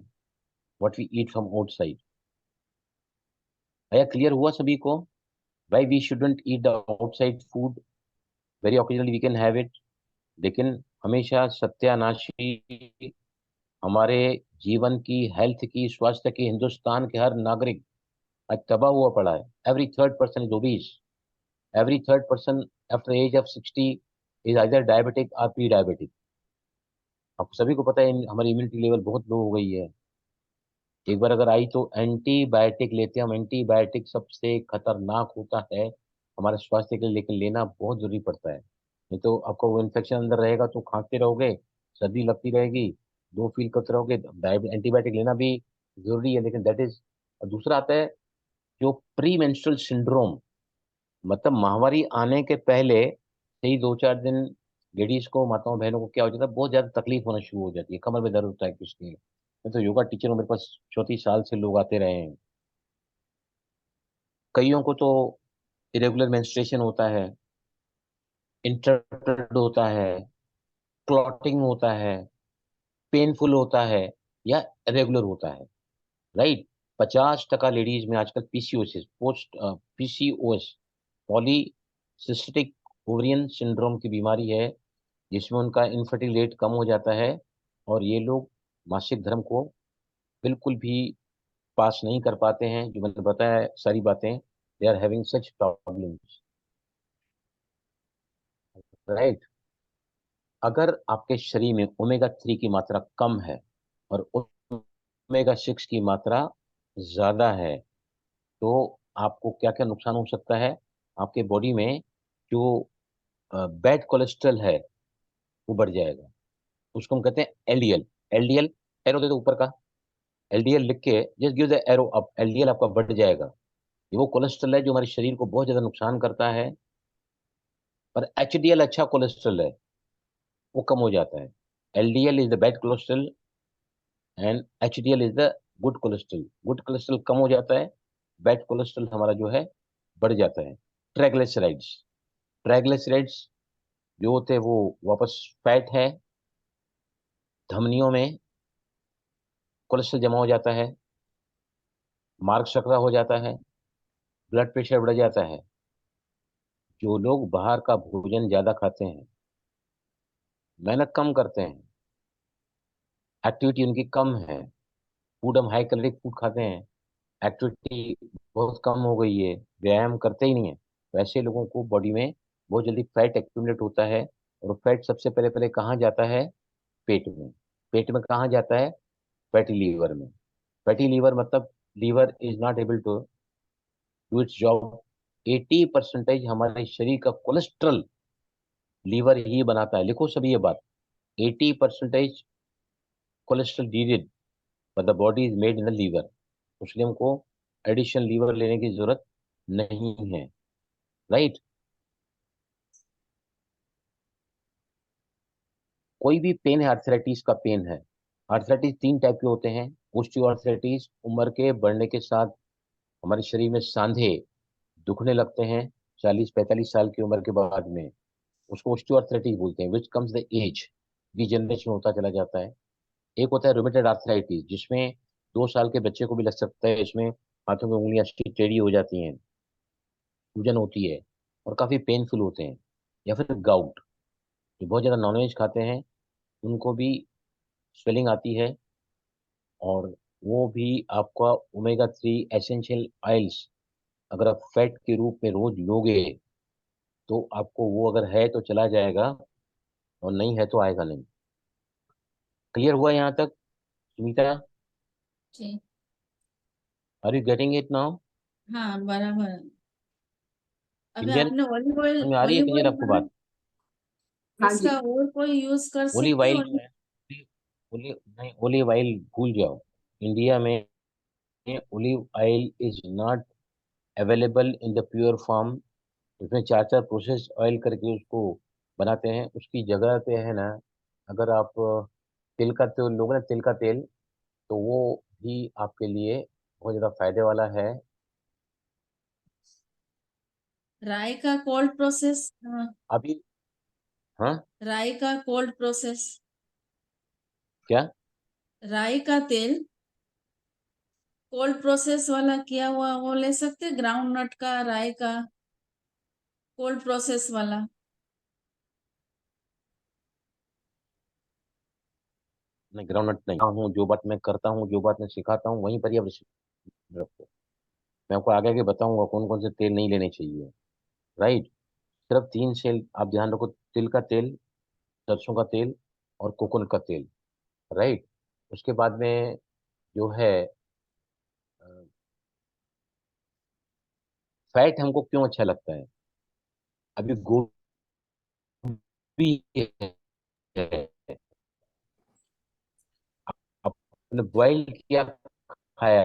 what we eat from outside. भैया क्लियर हुआ सभी को? भाई we shouldn't eat the outside food, very occasionally we can have it, लेकिन हमेशा सत्यानाशी हमारे जीवन की, हेल्थ की, स्वास्थ्य की, हिंदुस्तान के हर नागरिक आज तबाह हुआ पड़ा है। Every third person is obese, every third person after age of 60 is either diabetic और प्री डायबिटिक। आप सभी को पता है हमारी इम्यूनिटी लेवल बहुत लो हो गई है। एक बार अगर आई तो एंटीबायोटिक लेते हैं हम। एंटीबायोटिक सबसे खतरनाक होता है हमारे स्वास्थ्य के लिए, लेकिन लेना बहुत जरूरी पड़ता है। नहीं तो आपका वो इन्फेक्शन अंदर रहेगा तो खांसते रहोगे, सर्दी लगती रहेगी, दो फील करते रहोगे। एंटीबायोटिक लेना भी जरूरी है, लेकिन दैट इज। दूसरा आता है जो प्री मेंस्ट्रुअल सिंड्रोम, मतलब माहवारी आने के पहले से ही 2-4 दिन लेडीज को, माताओं बहनों को क्या हो जाता है, बहुत ज्यादा तकलीफ होना शुरू हो जाती है, कमर में दर्द होता है किसके। मैं तो योगा टीचर हूँ, मेरे पास 34 साल से लोग आते रहे हैं। कईयों को तो इरेगुलर मेंस्ट्रुएशन होता है, इंटरप्टेड होता है, क्लॉटिंग होता है, पेनफुल होता है, या रेगुलर होता है। राइट। 50% लेडीज में आजकल PCOS, post PCOS, polycystic ovarian syndrome की बीमारी है, जिसमें उनका इनफर्टिलिटी रेट कम हो जाता है, और ये लोग मासिक धर्म को बिल्कुल भी पास नहीं कर पाते हैं। जो मैंने बताया है सारी बातें, they are having such problems. Right. अगर आपके शरीर में ओमेगा 3 की मात्रा कम है और ओमेगा 6 की मात्रा ज्यादा है, तो आपको क्या क्या नुकसान हो सकता है? आपके बॉडी में जो बैड कोलेस्ट्रॉल है वो बढ़ जाएगा। उसको हम कहते हैं एलडीएल। एलडीएल, एरो दे दो ऊपर का, एलडीएल लिख के just give the arrow up, LDL आपका बढ़ जाएगा। ये वो कोलेस्ट्रॉल है जो हमारे शरीर को बहुत ज्यादा नुकसान करता है। और एचडीएल अच्छा कोलेस्ट्रॉल है, वो कम हो जाता है। LDL is the bad cholesterol and HDL is the good cholesterol. Good cholesterol कम हो जाता है, बैड कोलेस्ट्रॉल हमारा जो है बढ़ जाता है। ट्राइग्लिसराइड्स, ट्राइग्लिसराइड्स जो होते हैं वो वापस फैट है, धमनियों में कोलेस्ट्रॉल जमा हो जाता है, मार्ग चक्रा हो जाता है, ब्लड प्रेशर बढ़ जाता है। जो लोग बाहर का भोजन ज्यादा खाते हैं, मेहनत कम करते हैं, एक्टिविटी उनकी कम है, फूड हम हाई कैलोरिक फूड खाते हैं, एक्टिविटी बहुत कम हो गई है, व्यायाम करते ही नहीं है, वैसे लोगों को बॉडी में बहुत जल्दी फैट एक्यूमुलेट होता है। और फैट सबसे पहले पहले कहाँ जाता है? पेट में। पेट में कहाँ जाता है? फैटी लीवर में। फैटी लीवर मतलब liver is not able to do its job. 80% हमारे शरीर का कोलेस्ट्रॉल लीवर ही बनाता है। लिखो सभी ये बात, 80% cholesterol needed but the body is made in the liver. इसलिए हमको एडिशनल लीवर लेने की जरूरत नहीं है। राइट। कोई भी पेन है, आर्थराइटिस का पेन है। आर्थराइटिस 3 टाइप के होते हैं। ऑस्टियोआर्थराइटिस, उम्र के बढ़ने के साथ हमारे शरीर में सांधे दुखने लगते हैं 40-45 साल की उम्र के बाद में, उसको ऑस्टियोआर्थराइटिस बोलते हैं, which comes the age, degeneration होता चला जाता है। एक होता है रोमेटॉइड आर्थराइटिस, जिसमें 2 साल के बच्चे को भी लग सकता है। इसमें हाथों में उंगलियां टेढ़ी हो जाती हैं, सूजन होती है, और काफी पेनफुल होते हैं। या फिर गाउट, जो बहुत ज्यादा नॉनवेज खाते हैं उनको भी स्वेलिंग आती है, और वो भी आपका ओमेगा 3 एसेंशियल ऑयल्स अगर आप फैट के रूप में रोज लोगे तो आपको वो अगर है तो चला जाएगा, और नहीं है तो आएगा नहीं। क्लियर हुआ यहाँ तक Sunita? Ji are you getting it now? हाँ बराबर है। अगर क्लियर? आपने समझ में आ रही है? क्लियर आपको बात? हाँ जी। इसका और कोई यूज कर ओलिव सकते ऑयल हो? जो है, ओलिव नहीं, ओलिव ऑयल भूल जाओ। इंडिया में olive oil is not available in the pure form. उसमें चार चार प्रोसेस ऑयल करके उसको बनाते हैं। उसकी जगह पे है ना, अगर आप तिल का तेल लोगे ना, तिल का तेल, तो वो भी आपके लिए बहुत ज़्यादा फायदे वाला है। राई का कोल्ड प्रोसेस, अभी हाँ राई का कोल्ड प्रोसेस, क्या? राई का तेल कोल्ड प्रोसेस वाला किया हुआ वो ले सकते, ग्राउंड नट का, राई का कोल्ड प्रोसेस वाला। नहीं, ग्राउंडनट नहीं हूँ। जो बात मैं करता हूँ, जो बात मैं सिखाता हूँ, वहीं पर ही आप रखो। मैं आपको आगे आगे बताऊंगा कौन कौन से तेल नहीं लेने चाहिए। राइट। सिर्फ तीन सेल आप ध्यान रखो: तिल का तेल, सरसों का तेल, और कोकोनट का तेल। राइट। उसके बाद में जो है, फैट हमको क्यों अच्छा लगता है? अभी गोभी है, आपने बॉइल किया, खाया,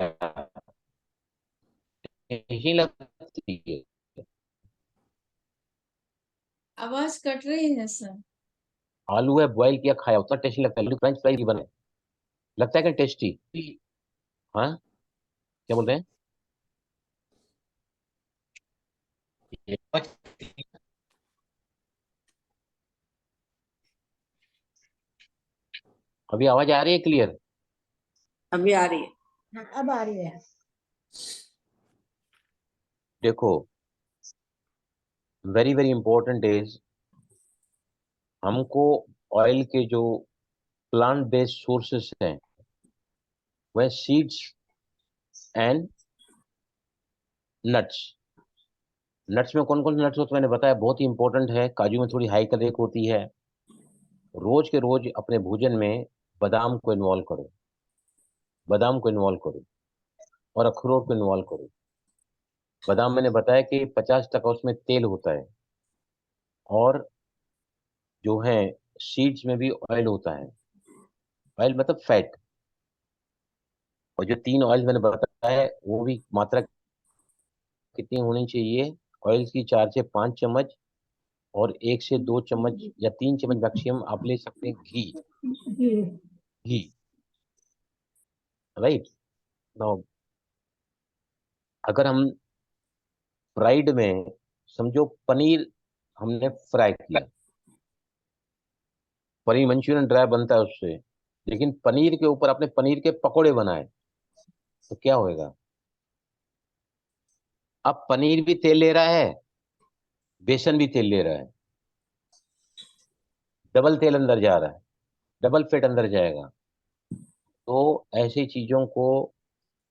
नहीं लगती है? आवाज कट रही है सर। आलू है, बॉइल किया, खाया, उतना टेस्टी लगता है। फ्रेंच फ्राइज भी बने, लगता है कि टेस्टी? हाँ, क्या बोल रहे हैं? अभी आवाज आ रही है क्लियर? अभी आ रही है। हाँ, अब आ रही है। देखो, वेरी वेरी इंपॉर्टेंट इज, हमको ऑयल के जो प्लांट बेस्ड सोर्सेस हैं, वह सीड्स एंड नट्स। नट्स में कौन कौन से नट्स होते हैं मैंने बताया, बहुत ही इंपॉर्टेंट है। काजू में थोड़ी हाई कैलोरी होती है। रोज के रोज अपने भोजन में बादाम को इन्वॉल्व करो, बादाम को इन्वॉल्व करो, और अखरोट को इन्वॉल्व करो। बादाम मैंने बताया कि 50% उसमें तेल होता है, और जो है सीड्स में भी ऑयल होता है। ऑयल मतलब फैट। और जो तीन ऑयल मैंने बताया है, वो भी मात्रा कितनी होनी चाहिए? ऑयल की 4 से 5 चम्मच, और 1 से 2 चम्मच या 3 चम्मच मैक्सिमम आप ले सकते हैं घी। जी। घी। राइट। नाउ, अगर हम फ्राइड में, समझो पनीर हमने फ्राई किया, पनीर मंचूरियन ड्राई बनता है उससे, लेकिन पनीर के ऊपर आपने पनीर के पकोड़े बनाए, तो क्या होएगा? अब पनीर भी तेल ले रहा है, बेसन भी तेल ले रहा है, डबल तेल अंदर जा रहा है, डबल फैट अंदर जाएगा। तो ऐसी चीजों को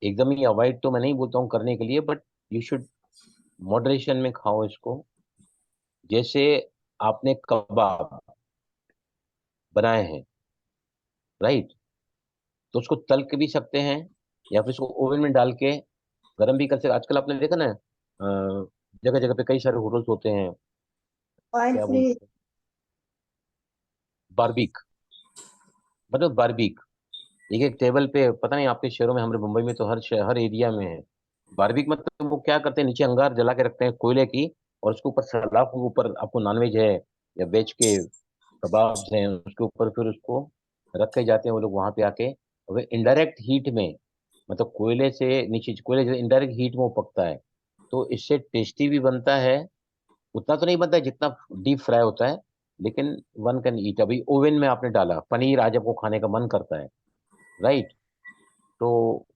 एकदम ही अवॉइड तो मैं नहीं बोलता हूँ करने के लिए, बट यू शुड मॉडरेशन में खाओ इसको। जैसे आपने कबाब बनाए हैं, राइट, तो उसको तल के भी सकते हैं, या फिर उसको ओवन में डाल के गर्म भी कर सकते। आजकल आपने देखा ना, जगह जगह पे कई सारे होटल्स होते हैं, ऑयल क्या फ्री। बोलते हैं, बारबीक, मतलब बारबीक। एक एक टेबल पे, पता नहीं आपके शहरों में, हमारे मुंबई में तो हर एरिया में है। बारबीक मतलब वो क्या करते हैं, नीचे अंगार जला के रखते हैं कोयले की, और उसके ऊपर सलाब के ऊपर आपको नॉनवेज है या वेज के कबाब हैं, उसके ऊपर फिर उसको रखे जाते हैं वो लोग वहां पे आके। वे इनडायरेक्ट हीट में, मतलब कोयले से नीचे, कोयले से इनडायरेक्ट हीट में वो पकता है, तो इससे टेस्टी भी बनता है। उतना तो नहीं बनता है जितना डीप फ्राई होता है, लेकिन वन कैन ईट। अभी ओवन में आपने डाला पनीर, आज आपको खाने का मन करता है, राइट, तो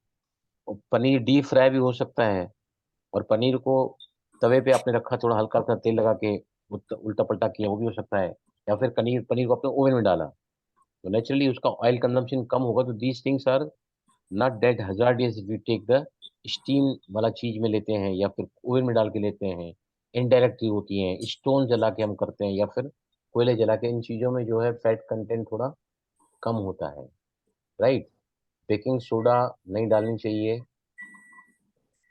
पनीर डीप फ्राई भी हो सकता है। और पनीर को तवे पे आपने रखा, थोड़ा हल्का सा तेल लगा के उल्टा पलटा किया, वो भी हो सकता है। या फिर पनीर पनीर को आपने ओवन में डाला, तो नेचुरली उसका ऑयल कंजम्पशन कम होगा। तो these things are not dead hazardous if you take the steam वाला चीज में लेते हैं, या फिर ओवन में डाल के लेते हैं। इनडायरेक्टली होती हैं, स्टोन जला के हम करते हैं, या फिर कोयले जला के। इन चीजों में जो है फैट कंटेंट थोड़ा कम होता है, राइट। बेकिंग सोडा नहीं डालनी चाहिए,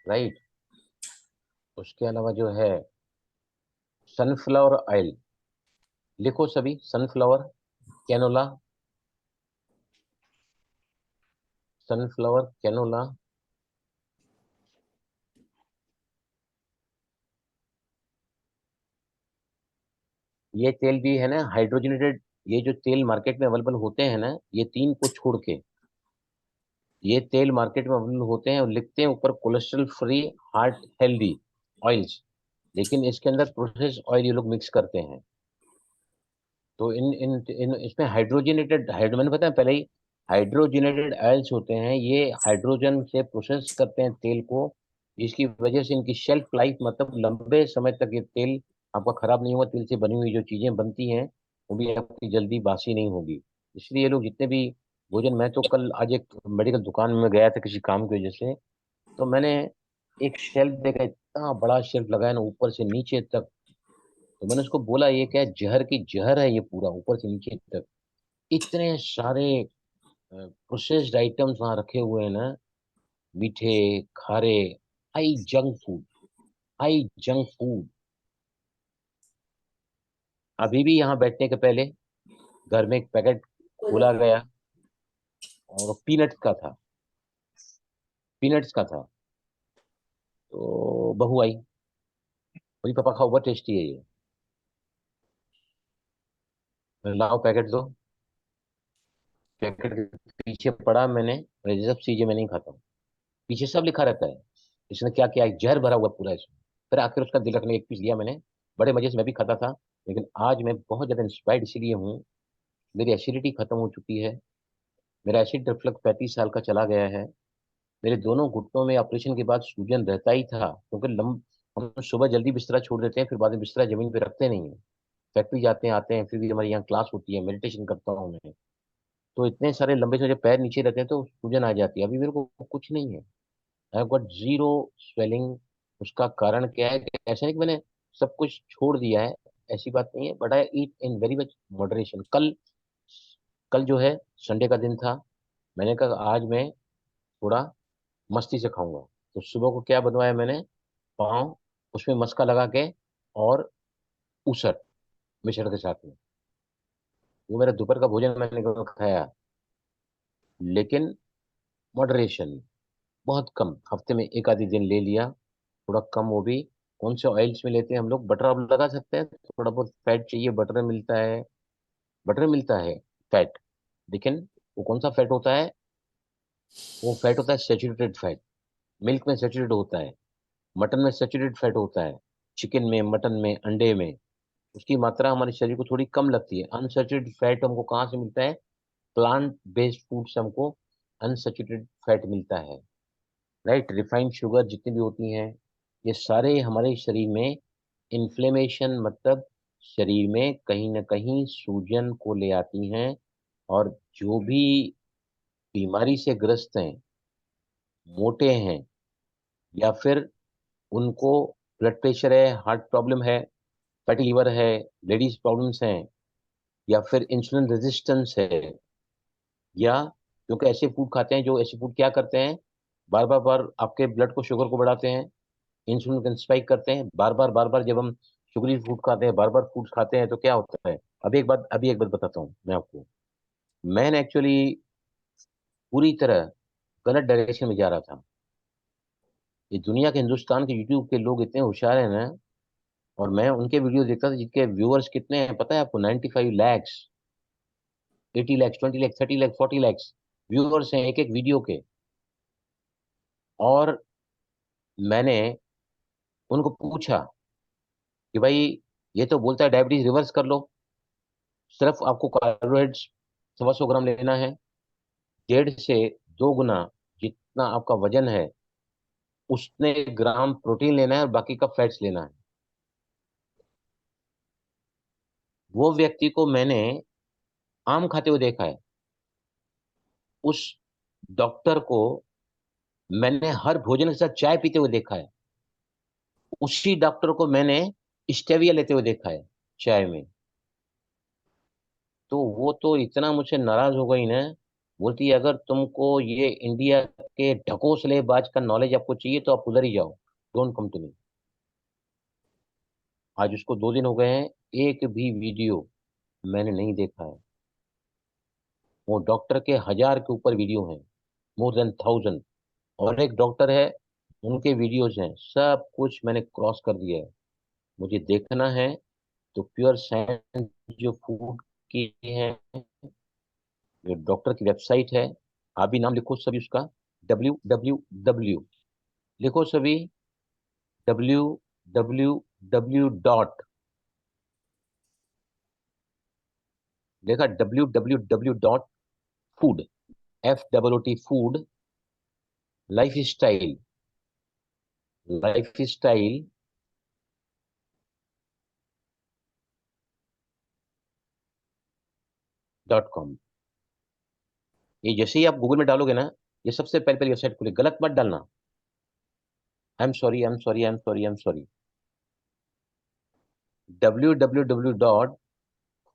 राइट। उसके अलावा जो है सनफ्लावर ऑयल, लिखो सभी, सनफ्लावर, कैनोला, सनफ्लावर, कैनोला, ये तेल भी है ना हाइड्रोजनेटेड। ये जो तेल मार्केट में अवेलेबल होते हैं ना, ये तीन को छोड़ के ये तेल मार्केट में अवेलेबल होते हैं और लिखते हैं ऊपर cholesterol free, heart healthy oils, लेकिन इसके अंदर प्रोसेस ऑयल ये लोग मिक्स करते हैं। तो इन इन इन इसमें हाइड्रोजनेटेड मैंने बताया पहले ही, हाइड्रोजनेटेड ऑयल्स होते हैं, ये हाइड्रोजन से प्रोसेस करते हैं तेल को। इसकी वजह से इनकी शेल्फ लाइफ, मतलब लंबे समय तक ये तेल आपका खराब नहीं होगा। तेल से बनी हुई जो चीजें बनती हैं वो भी आपकी जल्दी बासी नहीं होगी। इसलिए ये लोग जितने भी भोजन, मैं तो कल आज एक मेडिकल दुकान में गया था किसी काम की वजह से, तो मैंने एक शेल्फ देखा, इतना बड़ा शेल्फ लगा है ना ऊपर से नीचे तक। तो मैंने उसको बोला ये क्या है? जहर की जहर है ये पूरा ऊपर से नीचे तक। इतने सारे प्रोसेस्ड आइटम्स वहां रखे हुए हैं ना, मीठे, खारे, high junk food, high junk food. अभी भी यहाँ बैठने के पहले घर में एक पैकेट खोला गया और पीनट्स का था, पीनट्स का था। तो बहू आई, बोली पापा खाओ, बहुत टेस्टी है ये। लाओ पैकेट दो। पैकेट के पीछे पढ़ा मैंने, ये सब चीजें मैं नहीं खाता हूँ। पीछे सब लिखा रहता है इसने क्या किया है, जहर भरा हुआ पूरा इसमें। फिर आखिर उसका दिल रखने एक पीस लिया मैंने, बड़े मजे से मैं भी खाता था। लेकिन आज मैं बहुत ज्यादा इंस्पायर्ड इसीलिए हूँ, मेरी एसिडिटी खत्म हो चुकी है। मेरा एसिड रिफ्लक्स 35 साल का चला गया है। मेरे दोनों घुटनों में ऑपरेशन के बाद सूजन रहता ही था, क्योंकि हम सुबह जल्दी बिस्तरा छोड़ देते हैं, फिर बाद में बिस्तरा जमीन पे रखते नहीं है। फैक्ट्री जाते हैं, आते हैं, फिर भी हमारे यहाँ क्लास होती है, मेडिटेशन करता हूँ मैं। तो इतने सारे लंबे से जब पैर नीचे रहते हैं तो सूजन आ जाती है। अभी मेरे को कुछ नहीं है, I have got zero swelling. उसका कारण क्या है कि ऐसा नहीं कि मैंने सब कुछ छोड़ दिया है, ऐसी बात नहीं है, but I eat in very much moderation. कल कल जो है संडे का दिन था, मैंने कहा आज मैं थोड़ा मस्ती से खाऊंगा। तो सुबह को क्या बनवाया मैंने, पाव, उसमें मस्का लगा के और उसट मिश्रण के साथ में। वो मेरा दोपहर का भोजन मैंने कल खाया, लेकिन मॉडरेशन, बहुत कम, हफ्ते में एक आधी दिन ले लिया, थोड़ा कम। वो भी कौन से ऑयल्स में लेते हैं हम लोग, बटर आप लगा सकते हैं, थोड़ा बहुत फैट चाहिए, बटर मिलता है, बटर मिलता है फैट। लेकिन वो कौन सा फैट होता है, वो फैट होता है सेचुरेटेड फैट। मिल्क में सेचुरेट होता है, मटन में सेचुरेटेड फैट होता है, चिकन में, मटन में, अंडे में। उसकी मात्रा हमारे शरीर को थोड़ी कम लगती है। अनसेचुरेटेड फैट हमको कहाँ से मिलता है, प्लांट बेस्ड फूड से हमको अनसेचुरेटेड फैट मिलता है। राइट, रिफाइंड शुगर जितनी भी होती हैं, ये सारे हमारे शरीर में इन्फ्लेमेशन, मतलब शरीर में कहीं ना कहीं सूजन को ले आती हैं। और जो भी बीमारी से ग्रस्त हैं, मोटे हैं, या फिर उनको ब्लड प्रेशर है, हार्ट प्रॉब्लम है, फैटी लीवर है, लेडीज प्रॉब्लम्स हैं, या फिर इंसुलिन रेजिस्टेंस है, या क्योंकि ऐसे फूड खाते हैं, जो ऐसे फूड क्या करते हैं, बार बार बार आपके ब्लड को, शुगर को बढ़ाते हैं, इंसुलिन को स्पाइक करते हैं। बार बार जब हम शुगरी फूड खाते हैं, बार बार फूड खाते हैं, तो क्या होता है। अभी एक बात बताता हूँ मैं आपको। मैंने एक्चुअली पूरी तरह गलत डायरेक्शन में जा रहा था। ये दुनिया के, हिंदुस्तान के यूट्यूब के लोग इतने होशियार हैं ना, और मैं उनके वीडियो देखता था जिनके व्यूअर्स कितने हैं पता है आपको, 95 लैक्स, 80 लैक्स, 20 लैक्स, 30 लैक्स, 40 लैक्स व्यूअर्स हैं एक एक वीडियो के। और मैंने उनको पूछा कि भाई, ये तो बोलता है डायबिटीज रिवर्स कर लो, सिर्फ आपको कार्बोहाइड्रेट्स 125 ग्राम लेना है, 1.5 से 2 गुना जितना आपका वजन है उतने ग्राम प्रोटीन लेना है, और बाकी का फैट्स लेना है। वो व्यक्ति को मैंने आम खाते हुए देखा है, उस डॉक्टर को मैंने हर भोजन के साथ चाय पीते हुए देखा है, उसी डॉक्टर को मैंने स्टेविया लेते हुए देखा है चाय में। तो वो तो इतना मुझसे नाराज हो गई ना, बोलती है अगर तुमको ये इंडिया के ढकोसलेबाज का नॉलेज आपको चाहिए तो आप उधर ही जाओ, डोंट कम टू मी। आज उसको 2 दिन हो गए हैं, एक भी वीडियो मैंने नहीं देखा है। वो डॉक्टर के 1000 के ऊपर वीडियो हैं, more than 1,000। और एक डॉक्टर है, उनके वीडियोज हैं, सब कुछ मैंने क्रॉस कर दिया है। मुझे देखना है तो प्योर साइंस जो फूड की है, जो डॉक्टर की वेबसाइट है, आप भी नाम लिखो सभी उसका, www, लिखो सभी, www डॉट, देखा, www dot food, FOOT food, life style .com। ये जैसे ही आप गूगल में डालोगे ना, ये सबसे पहले पहले वेबसाइट खुले, गलत मत डालना। I am sorry, I am sorry, I am sorry, I am sorry. www dot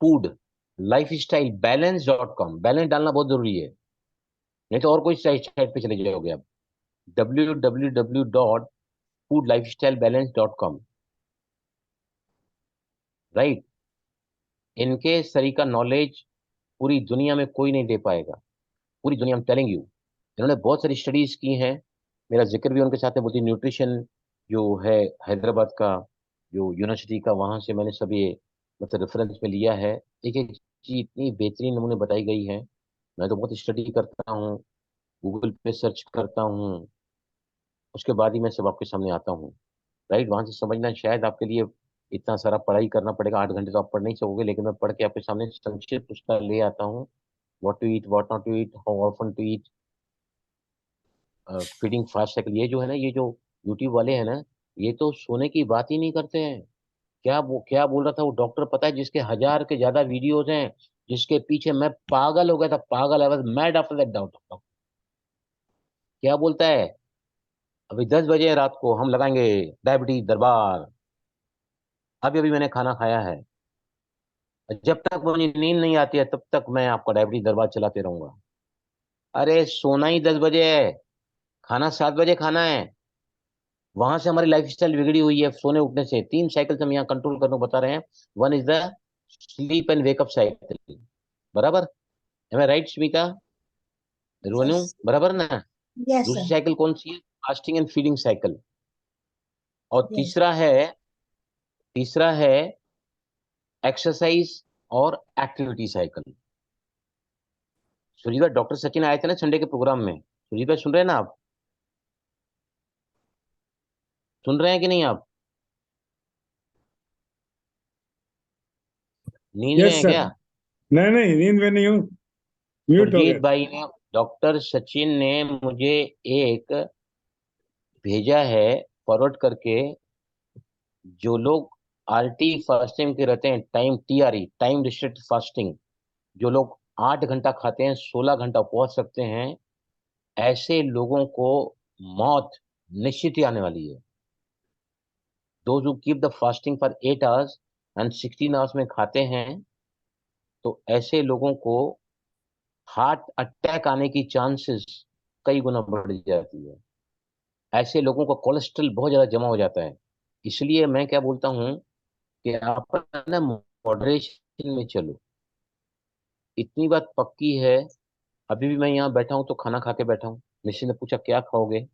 food life style बैलेंस.com, बैलेंस डालना बहुत जरूरी है, नहीं तो और कोई साइट पे चले जाओगे आप। www dot food life style बैलेंस.com, राइट। इनके सरी का नॉलेज पूरी दुनिया में कोई नहीं दे पाएगा, पूरी दुनिया में, टेलिंग यू। इन्होंने बहुत सारी स्टडीज की हैं, मेरा जिक्र भी उनके साथ है, बोलती न्यूट्रिशन जो है हैदराबाद का, जो यूनिवर्सिटी का, वहां से मैंने सब ये मतलब रेफरेंस में लिया है। एक एक चीज इतनी बेहतरीन नमूने बताई गई है। मैं तो बहुत स्टडी करता हूँ, गूगल पे सर्च करता हूँ, उसके बाद ही मैं सब आपके सामने आता हूँ, राइट। वहां से समझना शायद आपके लिए इतना सारा पढ़ाई करना पड़ेगा, 8 घंटे तो आप पढ़ नहीं सकोगे, लेकिन मैं पढ़ के आपके सामने संक्षिप्त उसका ले आता हूँ। What to eat, what not to eat, how often to eat, feeding fast cycle. ये जो है ना, ये जो यूट्यूब वाले हैं ना, ये तो सोने की बात ही नहीं करते हैं। क्या बोल रहा था वो डॉक्टर, पता है, जिसके 1,000 के ज्यादा वीडियोज हैं, जिसके पीछे मैं पागल हो गया था, पागल, I was mad after that doctor. क्या बोलता है, अभी 10 बजे रात को हम लगाएंगे डायबिटीज दरबार, अभी अभी मैंने खाना खाया है, जब तक मुझे नींद नहीं आती है तब तक मैं आपका डायबिटीज दरबार चलाते रहूंगा। अरे सोना ही 10 बजे है, खाना 7 बजे खाना है। वहां से हमारी लाइफस्टाइल बिगड़ी हुई है, सोने उठने से 3 साइकिल हम यहाँ कंट्रोल करने को बता रहे हैं। One is the sleep and wake up cycle, बराबर, M I right Smita, Ronu, Yes. बराबर ना। Yes, दूसरी sir. साइकिल कौन सी है, फास्टिंग एंड फीडिंग साइकिल। और Yes. तीसरा है एक्सरसाइज और एक्टिविटी साइकिल। सुजीत भाई, डॉक्टर सचिन आए थे ना संडे के प्रोग्राम में, सुजीत भाई सुन रहे हैं ना आप, सुन रहे हैं कि नहीं आप, नींद में यस है सर। क्या। नहीं नहीं, नींद में नहीं हूँ, म्यूट हो सुरजीत गया। भाई ने, डॉक्टर सचिन ने मुझे एक भेजा है फॉरवर्ड करके, जो लोग आरटी फास्टिंग के रहते हैं, TRE, टाइम रिस्ट्रिक्ट फास्टिंग, जो लोग 8 घंटा खाते हैं, 16 घंटा उपवास रखते हैं, ऐसे लोगों को मौत निश्चित ही आने वाली है। Those who keep the fasting for 8 hours and 16 hours में खाते हैं, तो ऐसे लोगों को हार्ट अटैक आने की चांसेस कई गुना बढ़ जाती है। ऐसे लोगों को कोलेस्ट्रॉल बहुत ज्यादा जमा हो जाता है। इसलिए मैं क्या बोलता हूँ कि आप ना मॉडरेशन में चलो, इतनी बात पक्की है। अभी भी मैं यहाँ बैठा हूँ तो खाना खा के बैठा हूँ, मिस्सी ने पूछा क्या खाओगे,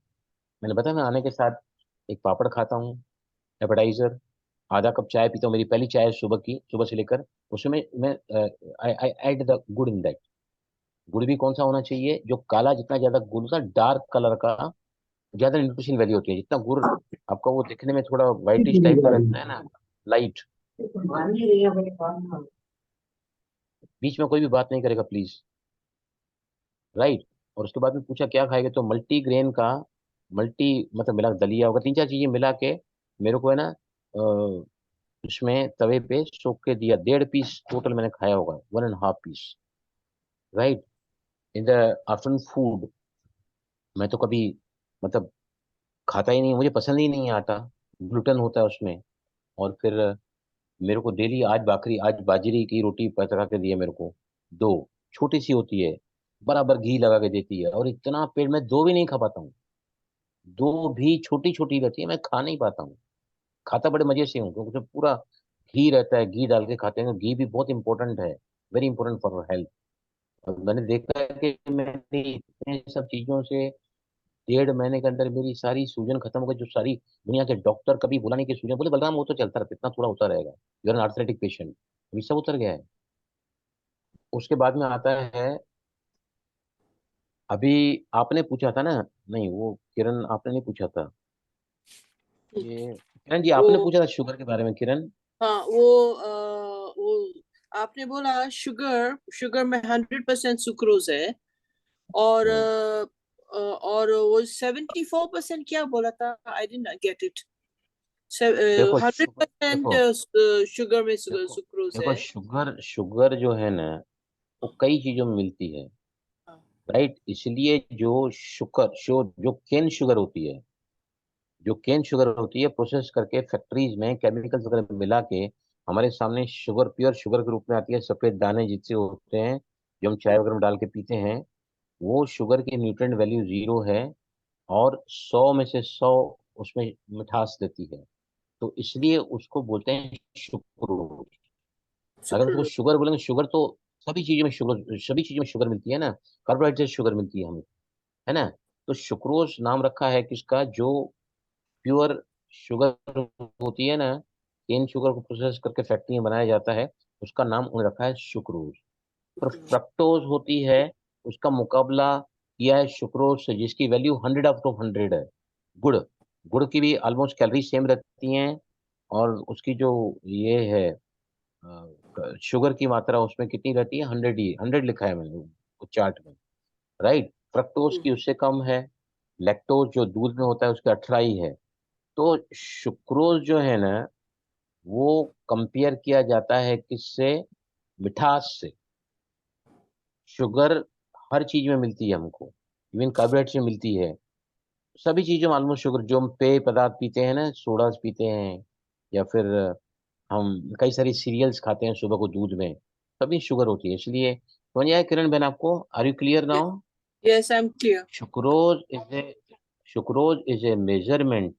मैंने बताया मैं आने के साथ एक पापड़ खाता हूँ, एपेटाइजर, आधा कप चाय पीता हूँ, मेरी पहली चाय है सुबह की, सुबह से लेकर, उसमें मैं आई ऐड द गुड़ इन दैट। गुड़ भी कौन सा होना चाहिए, जो काला, जितना ज्यादा गुड़ होता है डार्क कलर का, ज्यादा न्यूट्रिशन वैल्यू होती है। जितना गुड़ आपका वो दिखने में थोड़ा व्हाइटिश टाइप का रहता है ना, लाइट, बीच में कोई भी बात नहीं करेगा प्लीज, राइट। और उसके बाद में पूछा क्या खाएंगे, तो मल्टी ग्रेन का, मल्टी मतलब मिला दलिया होगा, 3 4 चीजें मिला के मेरे को है ना, उसमें तवे पे सोख के दिया, 1.5 पीस टोटल मैंने खाया होगा, 1.5 piece, right. In the afternoon food मैं तो कभी मतलब खाता ही नहीं, मुझे पसंद ही नहीं है आटा, ग्लूटेन होता है उसमें। और फिर मेरे को डेली, आज बाजरी की रोटी पका के दिए मेरे को, दो, छोटी सी होती है, बराबर घी लगा के देती है, और इतना पेट में दो भी नहीं खा पाता हूँ, दो भी छोटी छोटी रहती है, मैं खा नहीं पाता हूँ। खाता बड़े मजे से हूँ क्योंकि उसमें पूरा घी रहता है, घी डाल के खाते हैं, तो घी भी बहुत इंपॉर्टेंट है, वेरी इंपॉर्टेंट फॉर हेल्थ। और मैंने देखा है कि मैंने इतने सब चीजों से 1.5 महीने के अंदर मेरी सारी सूजन खत्म हो गई। जो सारी दुनिया के डॉक्टर कभी बोला नहीं कि सूजन, बोले बलराम वो तो चलता रहता, इतना थोड़ा होता रहेगा, you are an arthritic patient, अभी सब उतर गया है। उसके बाद में आता है, अभी आपने पूछा था ना, नहीं वो किरण आपने नहीं पूछा था, ये किरण जी आपने वो पूछा था शुगर के बारे में, किरण। हाँ वो आपने बोला शुगर, शुगर में 100% सुक्रोज है, और हम्म, और वो 74% क्या बोला था, आई डिडंट गेट इट। देखो 100% देखो शुगर में देखो सुक्रोज देखो है। शुगर शुगर जो है ना, वो कई चीजों में मिलती है, हाँ, राइट। इसलिए जो केन शुगर होती है, जो केन शुगर होती है, प्रोसेस करके फैक्ट्रीज में केमिकल्स वगैरह मिला के हमारे सामने शुगर, प्योर शुगर के रूप में आती है। सफेद दाने जिससे होते हैं, जो हम चाय वगैरह में डाल के पीते हैं, वो शुगर की न्यूट्रिएंट वैल्यू 0 है, और 100 में से 100 उसमें मिठास देती है। तो इसलिए उसको बोलते हैं शुक्र। अगर उसको सुक्रोज। शुगर बोलेंगे, शुगर तो सभी चीजों में शुगर मिलती है ना, कार्बोहाइड्रेट शुगर मिलती है हमें, है ना। तो सुक्रोज नाम रखा है किसका, जो प्योर शुगर होती है ना, केन शुगर को प्रोसेस करके फैक्ट्री में बनाया जाता है, उसका नाम उन्होंने रखा है सुक्रोज। पर फ्रक्टोज होती है, उसका मुकाबला किया है सुक्रोज से, जिसकी वैल्यू 100/100 है। गुड़ गुड़ की भी ऑलमोस्ट कैलोरी सेम रहती हैं, और उसकी जो ये है शुगर की मात्रा उसमें कितनी रहती है, 100 लिखा है मैंने वो चार्ट में, राइट। फ्रक्टोज की उससे कम है। लैक्टोज जो दूध में होता है उसके 18 ही है। तो सुक्रोज जो है ना, वो कंपेयर किया जाता है किससे, मिठास से। शुगर हर चीज में मिलती है हमको, इवन कार्बोहाइड्रेट में मिलती है, सभी चीजों में ऑलमोस्ट शुगर। जो हम पेय पदार्थ पीते हैं ना, सोडास पीते हैं, या फिर हम कई सारी सीरियल्स खाते हैं सुबह को दूध में, सभी शुगर होती है। इसलिए समझ आया किरण बहन आपको, are you clear now? Yes, I'm clear. Sucrose is a sucrose is a measurement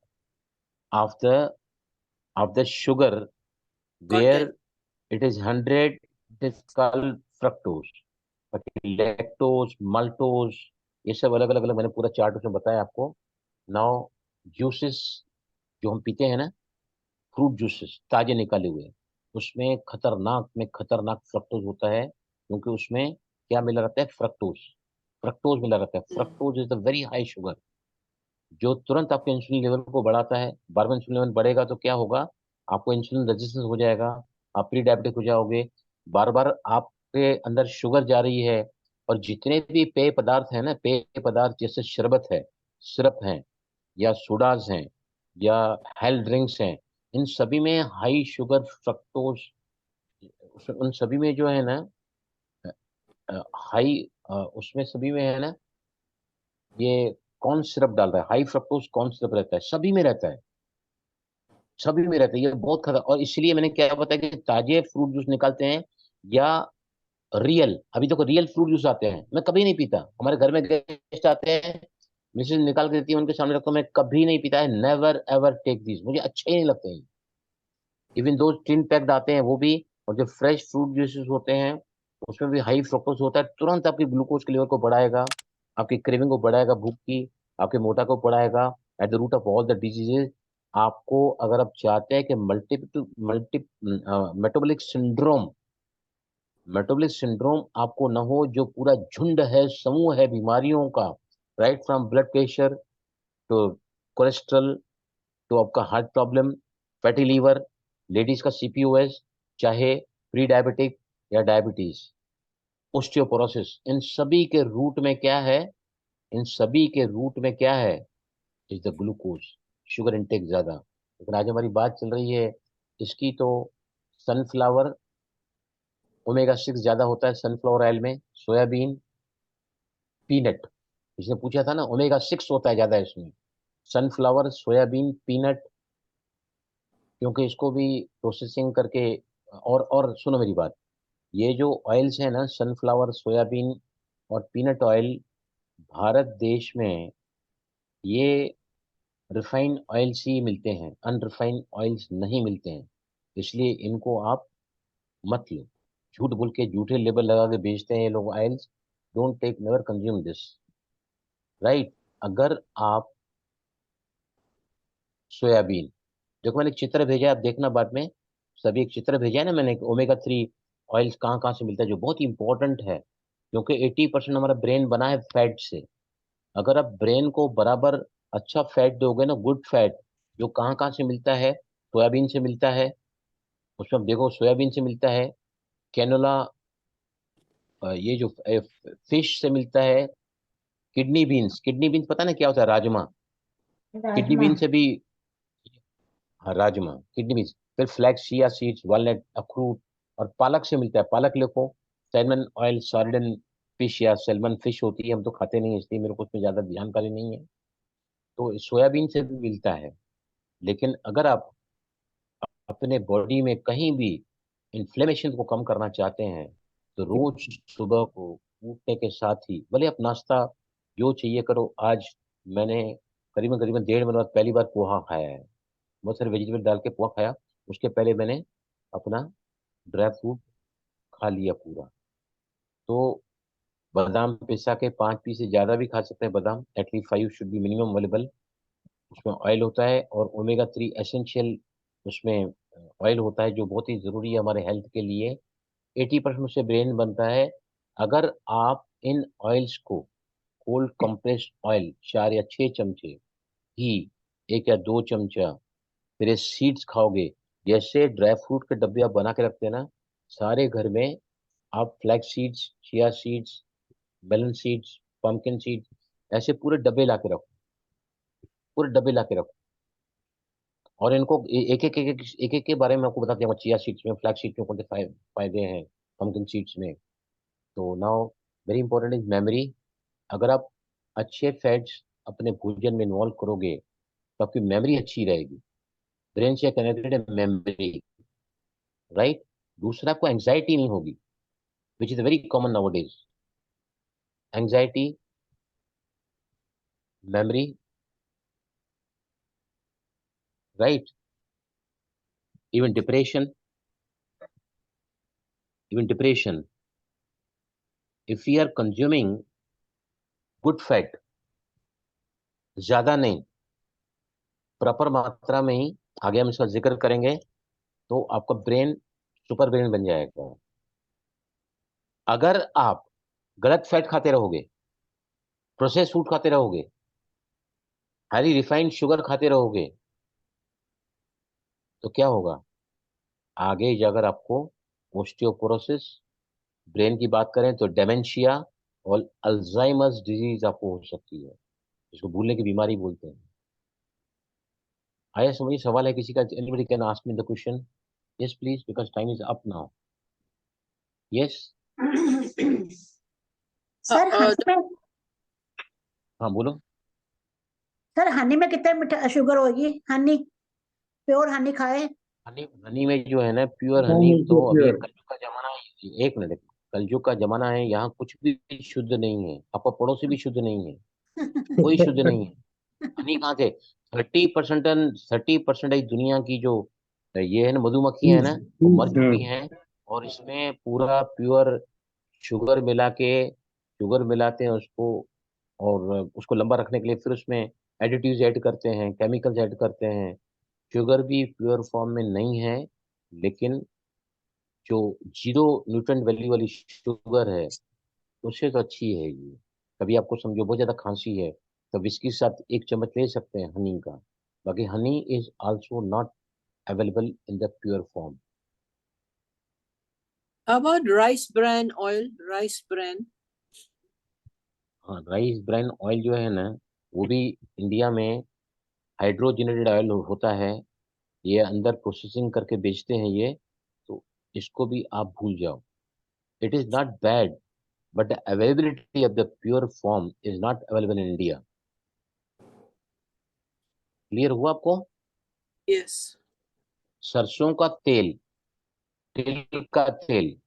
of the sugar Content. where it is 100, it is called fructose, but lactose, maltose, ये सब अलग अलग अलग मैंने पूरा चार्ट उसमें बताया आपको। नाउ जूसेस जो हम पीते हैं ना, फ्रूट जूसेस ताजे निकाले हुए, उसमें खतरनाक में खतरनाक फ्रक्टोज होता है, क्योंकि उसमें क्या मिला रहता है, फ्रक्टोज मिला रहता है। Fructose is the very high sugar, जो तुरंत आपके इंसुलिन लेवल को बढ़ाता है। बार बार इंसुलिन लेवल बढ़ेगा तो क्या होगा, आपको इंसुलिन रेजिस्टेंस हो जाएगा, आप प्री डायबिटिक हो जाओगे। बार बार आपके अंदर शुगर जा रही है। और जितने भी पेय पदार्थ हैं ना, पेय पदार्थ जैसे शरबत है, सिरप है, या सोडाज हैं, या हेल्थ ड्रिंक्स हैं, इन सभी में हाई शुगर फ्रक्टोज, उन सभी में जो है ना हाई, उसमें सभी में है ना, ये कौन सिरप डाल रहा है, हाई फ्रक्टोज कौन सिरप रहता है, सभी में रहता है, सभी में रहता है। ये बहुत खतरा, और इसलिए मैंने क्या बताया कि ताजे फ्रूट जूस निकालते हैं, या रियल, अभी देखो रियल फ्रूट जूस आते हैं, मैं कभी नहीं पीता। हमारे घर में गेस्ट आते हैं, मिसेज निकाल के देती है, उनके सामने रखता हूं, मैं कभी नहीं पीता है, नेवर एवर टेक दिस, मुझे अच्छे ही नहीं लगते हैं। इवन दो टिन पैक्ड आते हैं वो भी, और जो फ्रेश फ्रूट जूसेस होते हैं उसमें भी हाई फ्रक्टोज होता है, तुरंत आपकी ग्लूकोज के लेवल को बढ़ाएगा, आपकी क्रेविंग को बढ़ाएगा, भूख की, आपके मोटा को बढ़ाएगा, at the root of all the diseases. आपको अगर आप चाहते हैं कि मल्टी मेटाबॉलिक सिंड्रोम आपको न हो, जो पूरा झुंड है, समूह है बीमारियों का, right from blood pressure to cholesterol, तो आपका heart problem, fatty liver, ladies का सीपीओएस, चाहे प्री डायबिटिक या डायबिटीज, ओस्टियोपोरोसिस, इन सभी के रूट में क्या है, इन सभी के रूट में क्या है, is the glucose, sugar intake ज्यादा। लेकिन आज हमारी बात चल रही है इसकी, तो सनफ्लावर, ओमेगा 6 ज्यादा होता है सनफ्लावर ऑयल में, सोयाबीन, पीनट, इसने पूछा था ना, ओमेगा 6 होता है ज्यादा इसमें, सनफ्लावर, सोयाबीन, पीनट, क्योंकि इसको भी प्रोसेसिंग करके। और सुनो मेरी बात, ये जो ऑयल्स है ना, सनफ्लावर, सोयाबीन और पीनट ऑयल, भारत देश में ये रिफाइंड ऑयल्स ही मिलते हैं, अनरिफाइंड ऑयल्स नहीं मिलते हैं, इसलिए इनको आप मत लो। झूठ बोल के झूठे लेबल लगा के बेचते हैं ये लोग oils. Don't take, never consume this, right. अगर आप सोयाबीन, देखो मैंने एक चित्र भेजा है, आप देखना बाद में। सभी एक चित्र भेजा है ना मैंने, ओमेगा 3 ऑयल्स कहाँ कहाँ से मिलता है, जो बहुत ही इंपॉर्टेंट है, क्योंकि 80% हमारा ब्रेन बना है फैट से। अगर आप ब्रेन को बराबर अच्छा फैट दोगे ना, गुड फैट, जो कहाँ कहाँ से मिलता है, सोयाबीन से मिलता है। उसमें आप देखो सोयाबीन से मिलता है, कैनोला, ये जो फिश से मिलता है, किडनी बीन्स पता ना क्या होता है, राजमा, किडनी राजमा। बीन से भी। हाँ, राजमा, किडनी बीन्स। फिर फ्लैक्स, चिया सीड्स, वॉलनट, अखरूट, और पालक से मिलता है। पालक लिखो, सैलमन ऑयल, सार्डिन फिश या सैलमन फिश होती है, हम तो खाते नहीं, इसलिए मेरे को उसमें ज्यादा जानकारी नहीं है। तो सोयाबीन से भी मिलता है। लेकिन अगर आप अपने बॉडी में कहीं भी इन्फ्लेमेशन को कम करना चाहते हैं, तो रोज सुबह को उठने के साथ ही भले आप नाश्ता जो चाहिए करो। आज मैंने करीबन करीबन 1.5 महीने बाद पहली बार पोहा खाया है। बहुत सारे वेजिटेबल डाल के पोहा खाया। उसके पहले मैंने अपना ड्राई फ्रूट खा लिया पूरा। तो बादाम पिसा के 5 पीस से ज्यादा भी खा सकते हैं बादाम, at least 5 should be minimum available. उसमें ऑयल होता है और ओमेगा 3 एसेंशियल उसमें ऑयल होता है, जो बहुत ही जरूरी है हमारे हेल्थ के लिए। 80% उससे ब्रेन बनता है। अगर आप इन ऑयल्स को, कोल्ड कंप्रेस्ड ऑयल 4 या 6 चमचे, घी 1 या 2 चमचा, फिर ये सीड्स खाओगे, जैसे ड्राई फ्रूट के डब्बे आप बना के रखते हैं ना, सारे घर में आप flax seeds, chia seeds, melon seeds, pumpkin seeds, ऐसे पूरे डब्बे ला के रखो, पूरे डब्बे ला के रखो। और इनको एक एक के बारे में आपको बताते हैं। चिया सीड्स में, फ्लैक्स सीड्स में कौन से फायदे हैं, पम्पकिन सीड्स में। तो now very important is memory. अगर आप अच्छे फैट्स अपने भोजन में इन्वॉल्व करोगे, तो आपकी मेमोरी अच्छी रहेगी। ब्रेन से कनेक्टेड है मेमोरी, राइट। दूसरा, आपको एंग्जाइटी नहीं होगी, which is very common nowadays. Anxiety, memory, right, even depression, if we are consuming good fat, ज्यादा नहीं, प्रॉपर मात्रा में ही, आगे हम इसका जिक्र करेंगे, तो आपका ब्रेन सुपर ब्रेन बन जाएगा। अगर आप गलत फैट खाते रहोगे, प्रोसेस फूड खाते रहोगे, हाईली रिफाइंड शुगर खाते रहोगे, तो क्या होगा? आगे जाकर आपको ओस्टियोपोरोसिस, ब्रेन की बात करें तो डेमेंशिया और अल्जाइमर्स डिजीज आपको हो सकती है, जिसको भूलने की बीमारी बोलते हैं। आया समझिए, सवाल है किसी का? Anybody can ask me the question. Yes please, because time is up now. Yes. Sir Honey में, हाँ बोलो। सर हनी में कितने मीठा शुगर होगी? हनी, प्योर हनी खाए? हनी, हनी में जो है ना, प्योर How हनी, much तो of अभी your कलयुग का जमाना है। एक मिनट, कलयुग का जमाना है, यहाँ कुछ भी शुद्ध नहीं है। आपका पड़ोसी भी शुद्ध नहीं है, कोई शुद्ध नहीं है। हनी कहाँ से? 30%, 30% दुनिया की जो ये है ना, मधुमक्खी है ना, वो मर चुकी हैं। और इसमें पूरा प्योर शुगर मिला के, शुगर मिलाते हैं उसको, और उसको लंबा रखने के लिए फिर उसमें एडिटिव्स ऐड करते हैं, केमिकल्स ऐड करते हैं। शुगर भी प्योर फॉर्म में नहीं है, लेकिन जो जीरो न्यूट्रिएंट वैल्यू वाली शुगर है, उससे तो अच्छी है ये। कभी आपको समझो बहुत ज्यादा खांसी है, तो विस्की के साथ 1 चम्मच ले सकते हैं हनी का। बाकी honey is also not available in the pure form. How about rice bran oil? Rice bran. हाँ, राइस ब्राइन ऑयल जो है ना, वो भी इंडिया में हाइड्रोजनेटेड ऑयल होता है। ये अंदर प्रोसेसिंग करके बेचते हैं ये, तो इसको भी आप भूल जाओ। It is not bad, but the availability of the pure form is not available in India. Clear हुआ आपको? Yes. सरसों का तेल, तिल का तेल,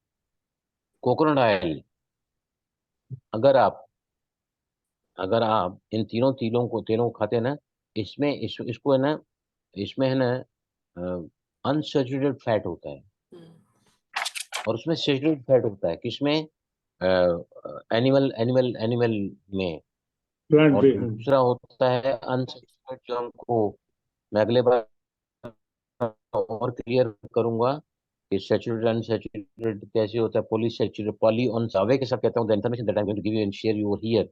कोकोनट ऑयल, अगर आप इन तीनों तेलों को खाते हैं ना, इसमें इसको है ना, इसमें है ना, अनसैचुरेटेड फैट होता है। Hmm. और उसमें सैचुरेटेड फैट होता है, किसमें? एनिमल एनिमल एनिमल में। Plant और based. दूसरा होता है अनसैचुरेटेड, जो हमको मैं अगले बार और क्लियर करूंगा कि सैचुरेटेड अनसैचुरेटेड कैसे होता है। पॉलीसैचुरेटेड, पॉली ऑन सावे के साथ कहता हूँ, the information that I am going to give you and share you here,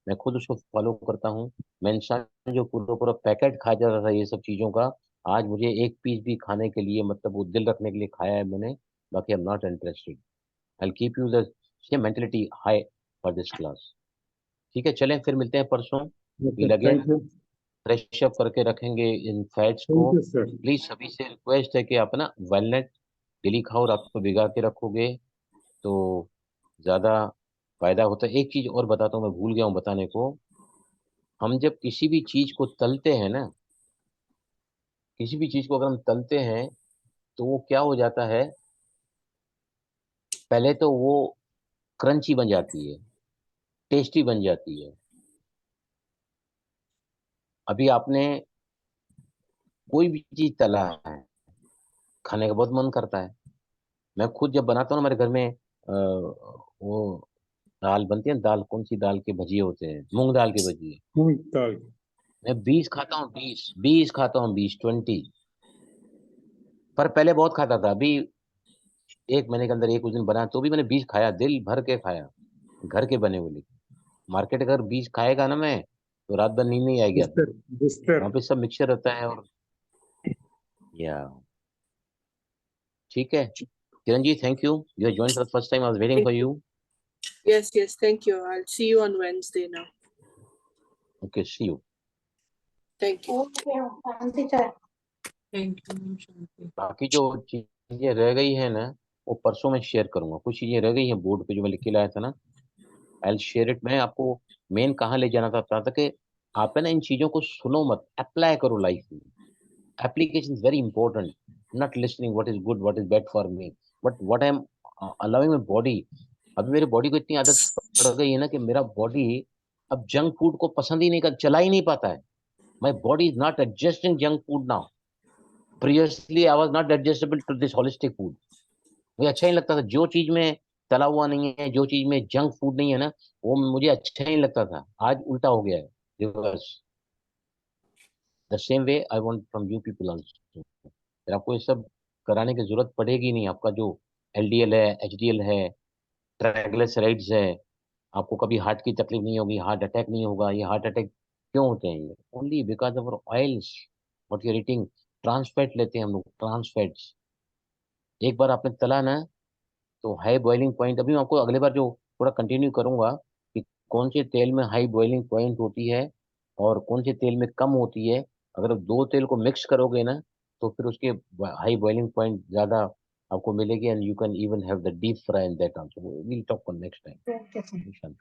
मैं खुद उसको फॉलो करता हूँ। मैं इंसान जो पूरा पूरा पैकेट खा जाता था ये सब चीजों का, आज मुझे एक पीस भी खाने के लिए, मतलब वो दिल रखने के लिए खाया है मैंने, बाकी आई am not interested. I keep you the same mentality high for this class. ठीक है, चलें फिर मिलते हैं परसों। Okay, will again thank you. Fresh up करके रखेंगे इन फैट्स को। Thank you, sir. प्लीज सभी से रिक्वेस्ट है कि आप ना वैलनट डेली खाओ, रात को भिगा के रखोगे तो ज्यादा फायदा होता है। एक चीज और बताता हूँ, मैं भूल गया हूँ बताने को। हम जब किसी भी चीज को तलते हैं ना, किसी भी चीज को अगर हम तलते हैं तो वो क्या हो जाता है, पहले तो वो क्रंची बन जाती है, टेस्टी बन जाती है। अभी आपने कोई भी चीज तला है, खाने का बहुत मन करता है। मैं खुद जब बनाता हूँ ना, मेरे घर में वो दाल बनती है, दाल कौन सी दाल के भजिए होते हैं, मूंग दाल के भजिए, Thank you. मैं 20 खाता हूँ, 20 खाता हूँ, 20 पर पहले बहुत खाता था। अभी एक महीने के अंदर एक उस दिन बना तो भी मैंने 20 खाया, दिल भर के खाया, घर के बने हुए। मार्केट अगर 20 खाएगा ना मैं, तो रात भर नींद नहीं आएगी आदमी। Mister. वहां पे सब मिक्सचर रहता है। और या ठीक है Kiran ji, thank you, you join for the first time, I was waiting for you. Yes, yes, thank you. I'll see you on Wednesday now. Okay, see you. Thank you. Okay, Shanti sir. Thank you Shanti. बाकी जो चीजें रह गई है ना, वो परसों मैं शेयर करूंगा। कुछ चीजें रह गई हैं बोर्ड पे जो मैं लिख के लाया था ना, आई शेयर इट। मैं आपको मेन कहाँ ले जाना था कि आप है ना इन चीजों को सुनो मत, अप्लाई करो लाइफ में। Application is very important, not listening what is good what is bad for me, but what I am allowing my body. अभी मेरी बॉडी को इतनी आदत पड़ गई है ना कि मेरा बॉडी अब जंक फूड को पसंद ही नहीं कर, चला ही नहीं पाता है। My body is not adjusting junk food now. Previously I was not adjustable to this holistic food. मुझे अच्छा नहीं लगता था जो चीज में तला हुआ नहीं है, जो चीज में जंक फूड नहीं है ना, वो मुझे अच्छा नहीं लगता था। आज उल्टा हो गया है, reverse. The same way I want from you people also. फिर आपको ये सब कराने की जरूरत पड़ेगी नहीं। आपका जो एलडीएल है, एचडीएल है, ट्राइग्लिसराइड्स है, आपको कभी हार्ट की तकलीफ नहीं होगी, हार्ट अटैक नहीं होगा। ये हार्ट अटैक क्यों होते हैं? ये only because of oils what you are eating. Trans fat लेते हैं हम लोग, ट्रांसफैट्स। एक बार आपने तला ना, तो हाई बॉइलिंग पॉइंट, अभी मैं आपको अगले बार जो थोड़ा कंटिन्यू करूंगा कि कौन से तेल में हाई बॉइलिंग पॉइंट होती है और कौन से तेल में कम होती है। अगर आप दो तेल को मिक्स करोगे ना, तो फिर उसके हाई बॉइलिंग पॉइंट ज्यादा आपको मिलेगी, and you can even have the deep fry in that also. We will talk on next Okay, sir. Time.